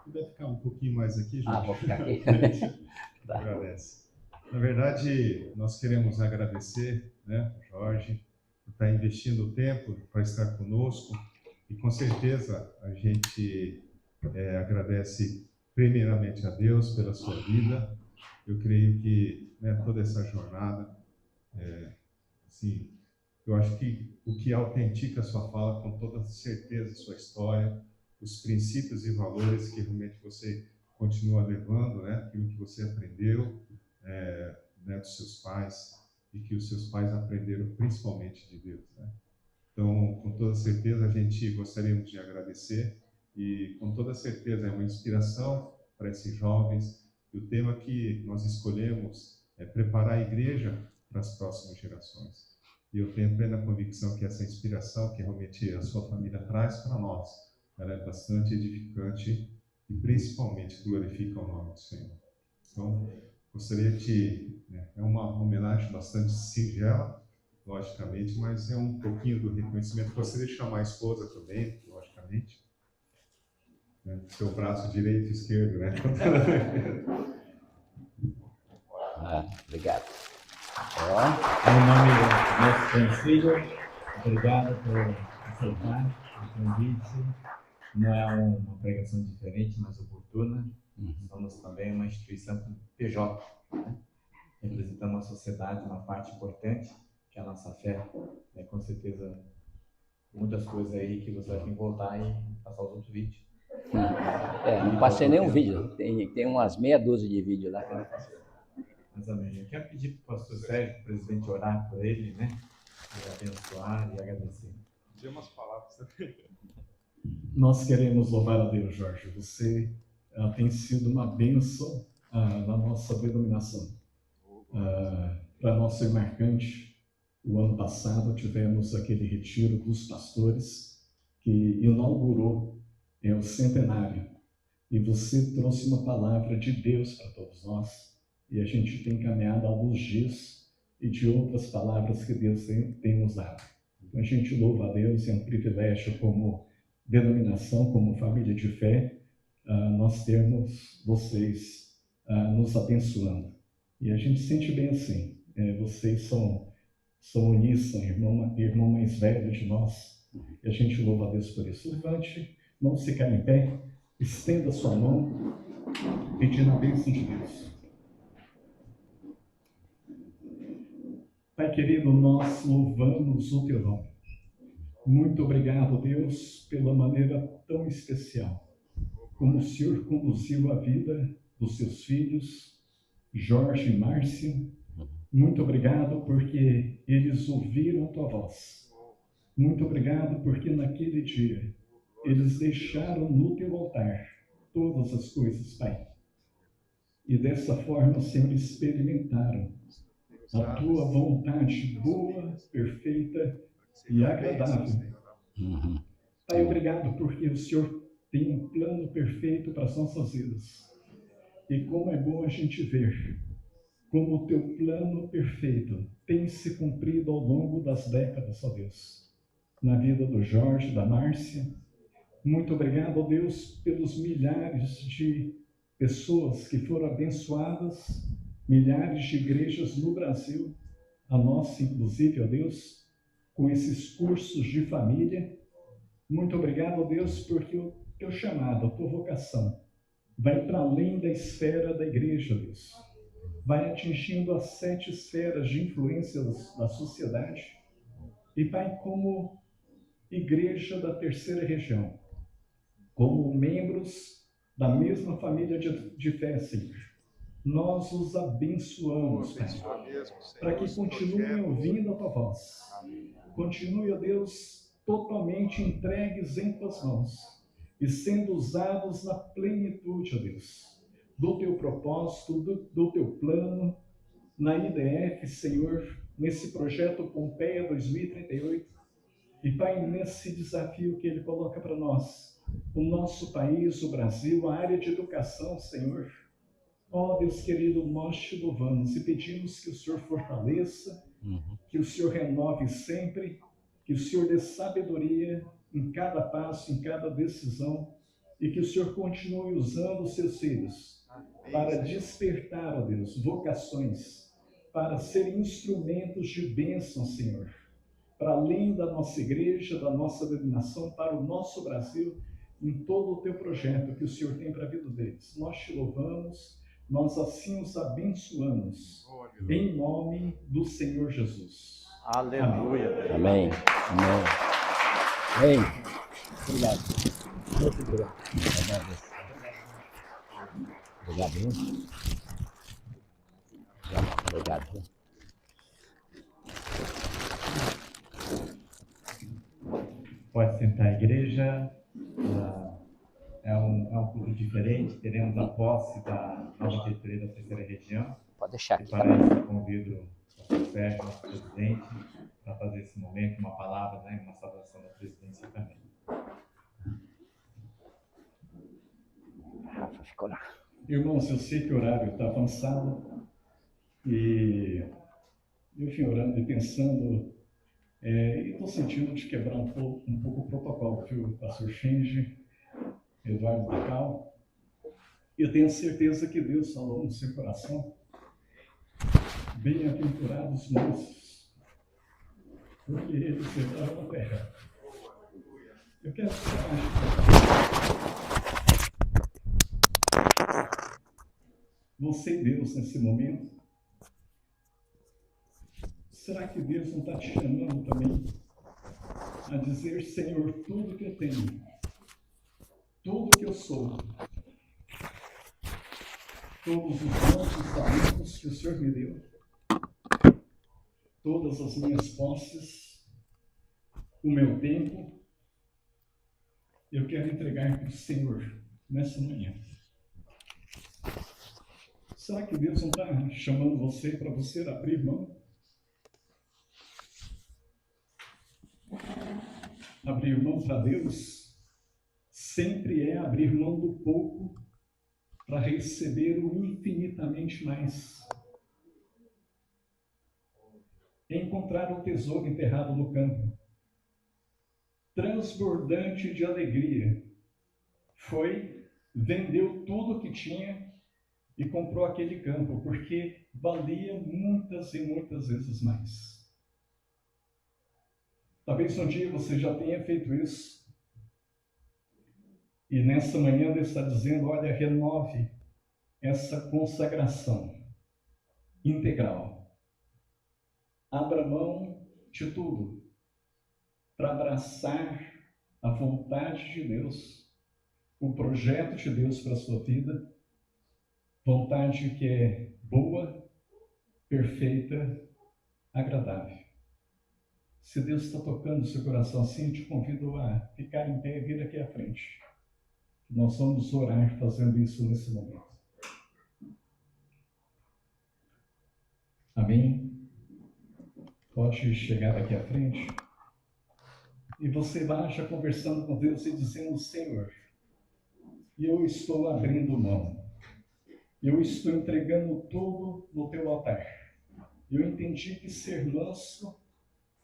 Puder ficar um pouquinho mais aqui, Jorge? Vou ficar aqui. Tá. Agradece. Na verdade, nós queremos agradecer, né, Jorge, por estar investindo o tempo para estar conosco, e com certeza a gente agradece primeiramente a Deus pela sua vida. Eu creio que, né, toda essa jornada, assim, eu acho que o que autentica a sua fala, com toda certeza, a sua história, os princípios e valores que realmente você continua levando, né, aquilo que você aprendeu, né, dos seus pais, e que os seus pais aprenderam principalmente de Deus, né? Então, com toda certeza, a gente gostaria de agradecer, e com toda certeza é uma inspiração para esses jovens, e o tema que nós escolhemos é preparar a igreja para as próximas gerações. E eu tenho plena convicção que essa inspiração que realmente a sua família traz para nós, ela é bastante edificante e principalmente glorifica o nome do Senhor. Então, gostaria de... é uma homenagem bastante singela, logicamente, mas é um pouquinho do reconhecimento. Gostaria de chamar a esposa também, logicamente. Seu braço direito e esquerdo, né? Obrigado. Em nome do nosso conselho, obrigado por aceitar o convite. Não é uma pregação diferente, mas oportuna. Somos também uma instituição PJ, né? Representando a sociedade, uma parte importante, que é a nossa fé. Com certeza, muitas coisas aí que você vai ter que voltar e passar os outros vídeos. Não passei nenhum vídeo, tem umas meia dúzia de vídeos lá que eu não passei. Mas amém. Eu quero pedir para o pastor Sérgio, para o presidente, orar por ele, né? E abençoar e agradecer. Dizer umas palavras também. Nós queremos louvar a Deus, Jorge. Você tem sido uma bênção na nossa denominação. Para nós ser marcante, o ano passado tivemos aquele retiro dos pastores que inaugurou o centenário. E você trouxe uma palavra de Deus para todos nós. E a gente tem caminhado à luz disso e de outras palavras que Deus tem nos dado. Então a gente louva a Deus, é um privilégio como denominação, como família de fé, nós termos vocês nos abençoando. E a gente sente bem assim. Vocês são uníssono, irmão mais velho de nós. E a gente louva a Deus por isso. Levante, não se caia em pé, estenda sua mão, pedindo a bênção de Deus. Pai querido, nós louvamos o Teu nome. Muito obrigado, Deus, pela maneira tão especial como o Senhor conduziu a vida dos seus filhos, Jorge e Márcia. Muito obrigado porque eles ouviram a tua voz. Muito obrigado porque naquele dia eles deixaram no teu altar todas as coisas, Pai. E dessa forma, Senhor, experimentaram a tua vontade boa, perfeita e agradável. Pai, obrigado porque o Senhor tem um plano perfeito para as nossas vidas. E como é bom a gente ver como o teu plano perfeito tem se cumprido ao longo das décadas, ó Deus, na vida do Jorge, da Márcia. Muito obrigado, ó Deus, pelos milhares de pessoas que foram abençoadas, milhares de igrejas no Brasil, a nossa inclusive, ó Deus, com esses cursos de família. Muito obrigado, ó Deus, porque o teu chamado, a tua vocação, vai para além da esfera da igreja, Deus. Vai atingindo as 7 esferas de influência da sociedade. E, Pai, como igreja da terceira região, como membros da mesma família de fé, Senhor, nós os abençoamos, Pai, para que continuem ouvindo a tua voz. Continue, ó Deus, totalmente entregues em tuas mãos e sendo usados na plenitude, ó Deus, do teu propósito, do teu plano, na IDF, Senhor, nesse projeto Pompeia 2038. E, Pai, nesse desafio que Ele coloca para nós, o nosso país, o Brasil, a área de educação, Senhor. Ó Deus querido, nós te louvamos e pedimos que o Senhor fortaleça, que o Senhor renove sempre, que o Senhor dê sabedoria em cada passo, em cada decisão, e que o Senhor continue usando os seus filhos para despertar, ó Deus, vocações, para ser instrumentos de bênção, Senhor, para além da nossa igreja, da nossa denominação, para o nosso Brasil, em todo o teu projeto que o Senhor tem para a vida deles. Nós te louvamos, nós assim os abençoamos, em nome do Senhor Jesus. Aleluia. Amém. Amém. Amém. Obrigado. Muito obrigado. Obrigado, viu? Obrigado, viu? Pode sentar, igreja. É um culto diferente. Teremos a posse da nova diretoria da terceira região. Pode deixar E aqui. para isso, eu convido o pastor Sérgio, nosso presidente, para fazer esse momento, uma palavra, né, uma saudação da presidência também. Rafa, ficou lá. Irmãos, eu sei que o horário está avançado e eu fui orando e pensando, e estou sentindo de quebrar um pouco o protocolo, viu, pastor Shinji, Eduardo Bacal. Eu tenho certeza que Deus falou no seu coração. Bem-aventurados os mansos, porque eles herdarão a terra. Eu quero que você você e Deus nesse momento. Será que Deus não está te chamando também a dizer, Senhor, tudo que eu tenho, tudo que eu sou, todos os dons e talentos que o Senhor me deu, todas as minhas posses, o meu tempo, eu quero entregar para o Senhor nessa manhã. Será que Deus não está chamando você para você abrir mão? Abrir mão para Deus sempre é abrir mão do pouco para receber o infinitamente mais. Encontrar o tesouro enterrado no campo, transbordante de alegria, vendeu tudo que tinha e comprou aquele campo, porque valia muitas e muitas vezes mais. Talvez um dia você já tenha feito isso. E nessa manhã Deus está dizendo, olha, renove essa consagração integral. Abra mão de tudo para abraçar a vontade de Deus, o projeto de Deus para a sua vida, vontade que é boa, perfeita, agradável. Se Deus está tocando o seu coração assim, eu te convido a ficar em pé e vir aqui à frente. Nós vamos orar fazendo isso nesse momento. Amém? Pode chegar aqui à frente. E você vai já conversando com Deus e dizendo: Senhor, eu estou abrindo mão. Eu estou entregando tudo no teu altar. Eu entendi que ser manso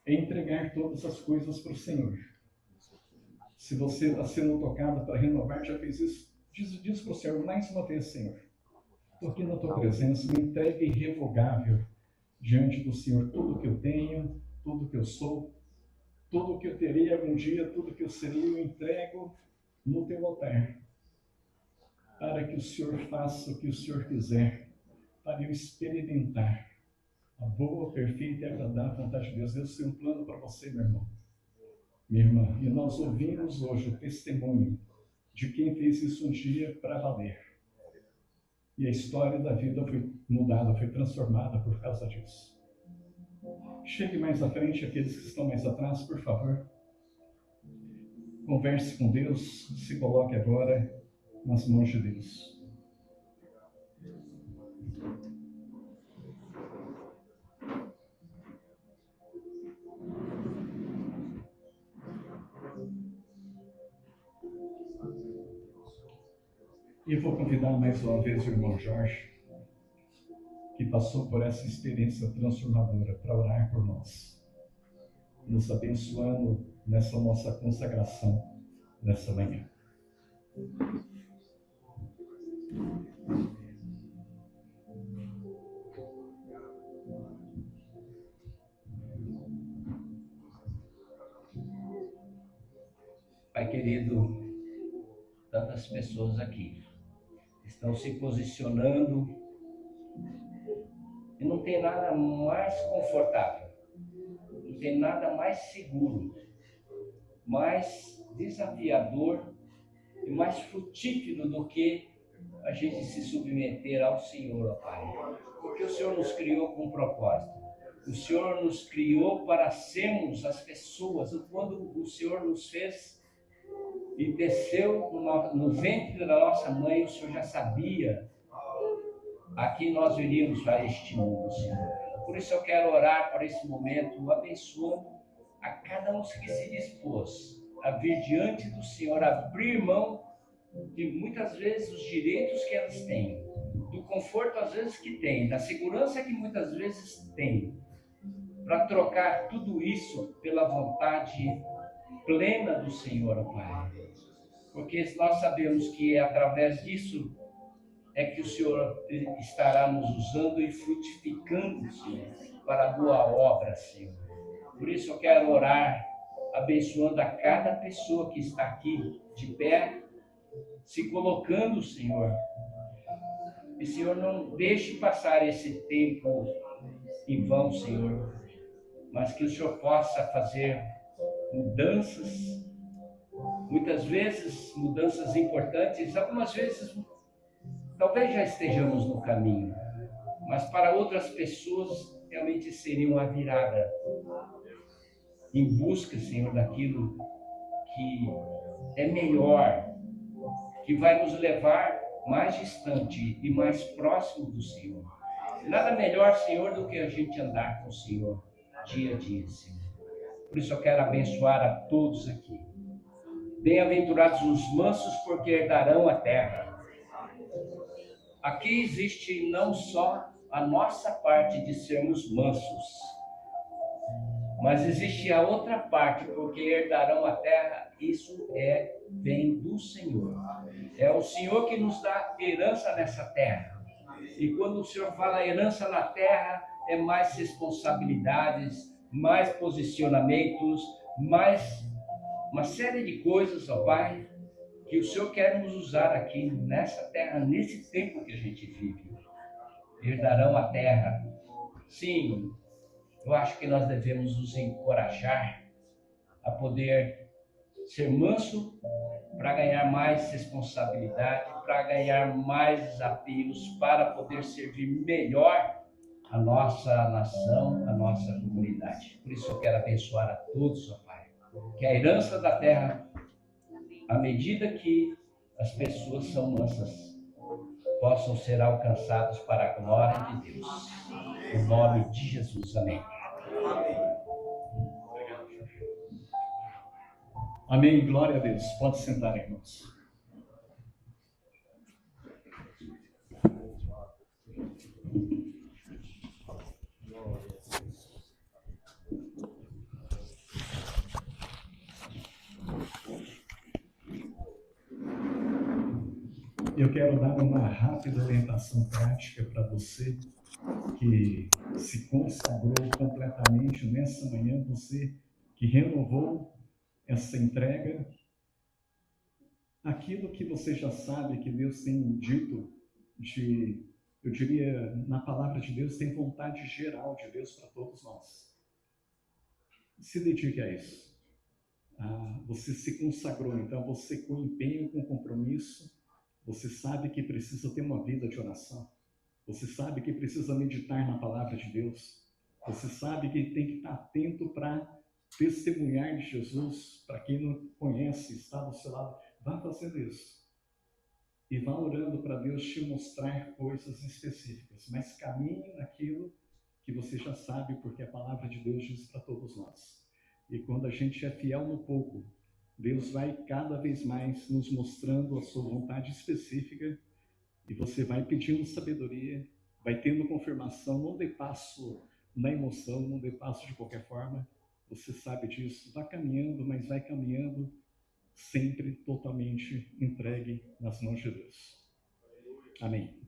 é entregar todas as coisas para o Senhor. Se você está sendo tocado para renovar, já fez isso, diz para o Senhor mais uma vez: Senhor, estou aqui na tua presença, me entregue irrevogável diante do Senhor tudo que eu tenho, tudo que eu sou, tudo que eu terei algum dia, tudo que eu serei, eu entrego no teu altar, para que o Senhor faça o que o Senhor quiser, para eu experimentar a boa, perfeita e agradável vontade de Deus. Deus tem um plano para você, meu irmão, minha irmã. E nós ouvimos hoje o testemunho de quem fez isso um dia para valer. E a história da vida foi mudada, foi transformada por causa disso. Chegue mais à frente, aqueles que estão mais atrás, por favor. Converse com Deus, se coloque agora nas mãos de Deus. E eu vou convidar mais uma vez o irmão Jorge, que passou por essa experiência transformadora, para orar por nós, nos abençoando nessa nossa consagração nessa manhã. Pai querido, tantas pessoas aqui estão se posicionando e não tem nada mais confortável, não tem nada mais seguro, mais desafiador e mais frutífero do que a gente se submeter ao Senhor, ó Pai. Porque o Senhor nos criou com um propósito. O Senhor nos criou para sermos as pessoas. Quando o Senhor nos fez e desceu no ventre da nossa mãe, o Senhor já sabia a que nós viríamos para este mundo, Senhor. Por isso eu quero orar por esse momento, abençoando a cada um que se dispôs a vir diante do Senhor, abrir mão de muitas vezes os direitos que elas têm, do conforto às vezes que têm, da segurança que muitas vezes têm, para trocar tudo isso pela vontade plena do Senhor, Pai. Porque nós sabemos que é através disso é que o Senhor estará nos usando e frutificando, Senhor, para a boa obra, Senhor. Por isso eu quero orar, abençoando a cada pessoa que está aqui de pé, se colocando, Senhor. E, Senhor, não deixe passar esse tempo em vão, Senhor, mas que o Senhor possa fazer mudanças, muitas vezes mudanças importantes, algumas vezes talvez já estejamos no caminho, mas para outras pessoas realmente seria uma virada em busca, Senhor, daquilo que é melhor, que vai nos levar mais distante e mais próximo do Senhor. Nada melhor, Senhor, do que a gente andar com o Senhor dia a dia, Senhor. Por isso eu quero abençoar a todos aqui. Bem-aventurados os mansos, porque herdarão a terra. Aqui existe não só a nossa parte de sermos mansos, mas existe a outra parte, porque herdarão a terra. Isso vem do Senhor. É o Senhor que nos dá herança nessa terra. E quando o Senhor fala herança na terra, é mais responsabilidades, mais posicionamentos, mais uma série de coisas, ó Pai, que o Senhor quer nos usar aqui nessa terra, nesse tempo que a gente vive. Herdarão a terra. Sim, eu acho que nós devemos nos encorajar a poder ser manso para ganhar mais responsabilidade, para ganhar mais desafios, para poder servir melhor a nossa nação, a nossa comunidade. Por isso eu quero abençoar a todos, ó Pai, que a herança da terra, à medida que as pessoas são mansas, possam ser alcançados para a glória de Deus. Em nome de Jesus, amém. Amém, glória a Deus. Pode sentar, irmãos. Eu quero dar uma rápida orientação prática para você que se consagrou completamente nessa manhã, você que renovou essa entrega. Aquilo que você já sabe que Deus tem dito, eu diria, na palavra de Deus, tem vontade geral de Deus para todos nós. Se dedique a isso. Você se consagrou, então você com empenho, com compromisso, você sabe que precisa ter uma vida de oração. Você sabe que precisa meditar na palavra de Deus. Você sabe que tem que estar atento para testemunhar de Jesus. Para quem não conhece, está do seu lado, vá fazendo isso. E vá orando para Deus te mostrar coisas específicas. Mas caminhe naquilo que você já sabe, porque a palavra de Deus diz para todos nós. E quando a gente é fiel no pouco, Deus vai cada vez mais nos mostrando a sua vontade específica e você vai pedindo sabedoria, vai tendo confirmação, não dê passo na emoção, não dê passo de qualquer forma, você sabe disso, vai caminhando, mas vai caminhando sempre totalmente entregue nas mãos de Deus. Amém.